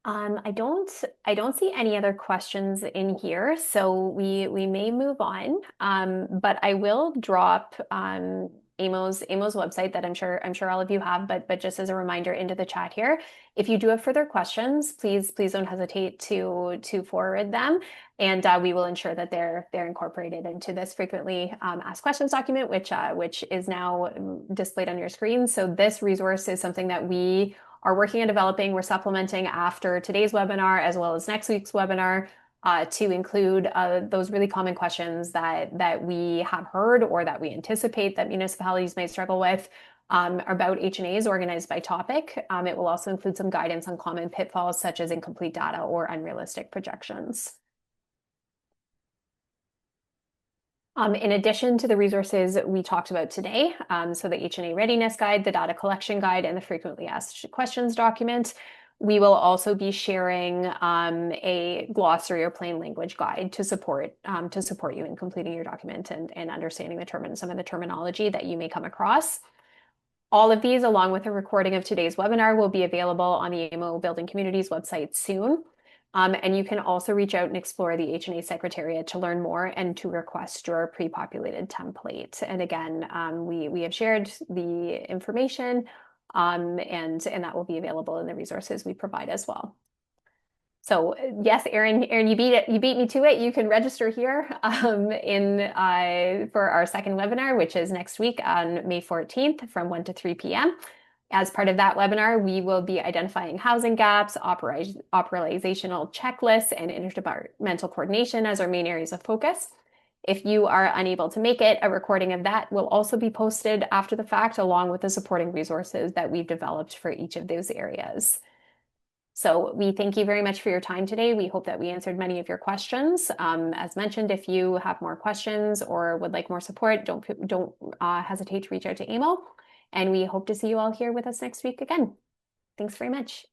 I don't see any other questions in here, so we may move on. But I will drop AMO's website that I'm sure all of you have, but just as a reminder into the chat here. If you do have further questions, please don't hesitate to forward them, and we will ensure that they're incorporated into this frequently asked questions document, which is now displayed on your screen. So this resource is something that we are working on developing. We're supplementing after today's webinar as well as next week's webinar to include those really common questions that we have heard or that we anticipate that municipalities may struggle with about HNAs organized by topic. It will also include some guidance on common pitfalls such as incomplete data or unrealistic projections. In addition to the resources we talked about today, so the HNA Readiness Guide, the Data Collection Guide, and the Frequently Asked Questions document, We will also be sharing a glossary or plain language guide to support you in completing your document and understanding some of the terminology that you may come across. All of these, along with a recording of today's webinar, will be available on the AMO Building Communities website soon. And you can also reach out and explore the HNA Secretariat to learn more and to request your pre-populated template. And again, we have shared the information and that will be available in the resources we provide as well. So yes, Erin, you beat me to it. You can register here for our second webinar, which is next week on May 14th from 1 to 3 p.m. As part of that webinar, we will be identifying housing gaps, operationalization checklists, and interdepartmental coordination as our main areas of focus. If you are unable to make it, a recording of that will also be posted after the fact, along with the supporting resources that we've developed for each of those areas. So we thank you very much for your time today. We hope that we answered many of your questions. As mentioned, if you have more questions or would like more support, don't hesitate to reach out to AMO. And we hope to see you all here with us next week again. Thanks very much.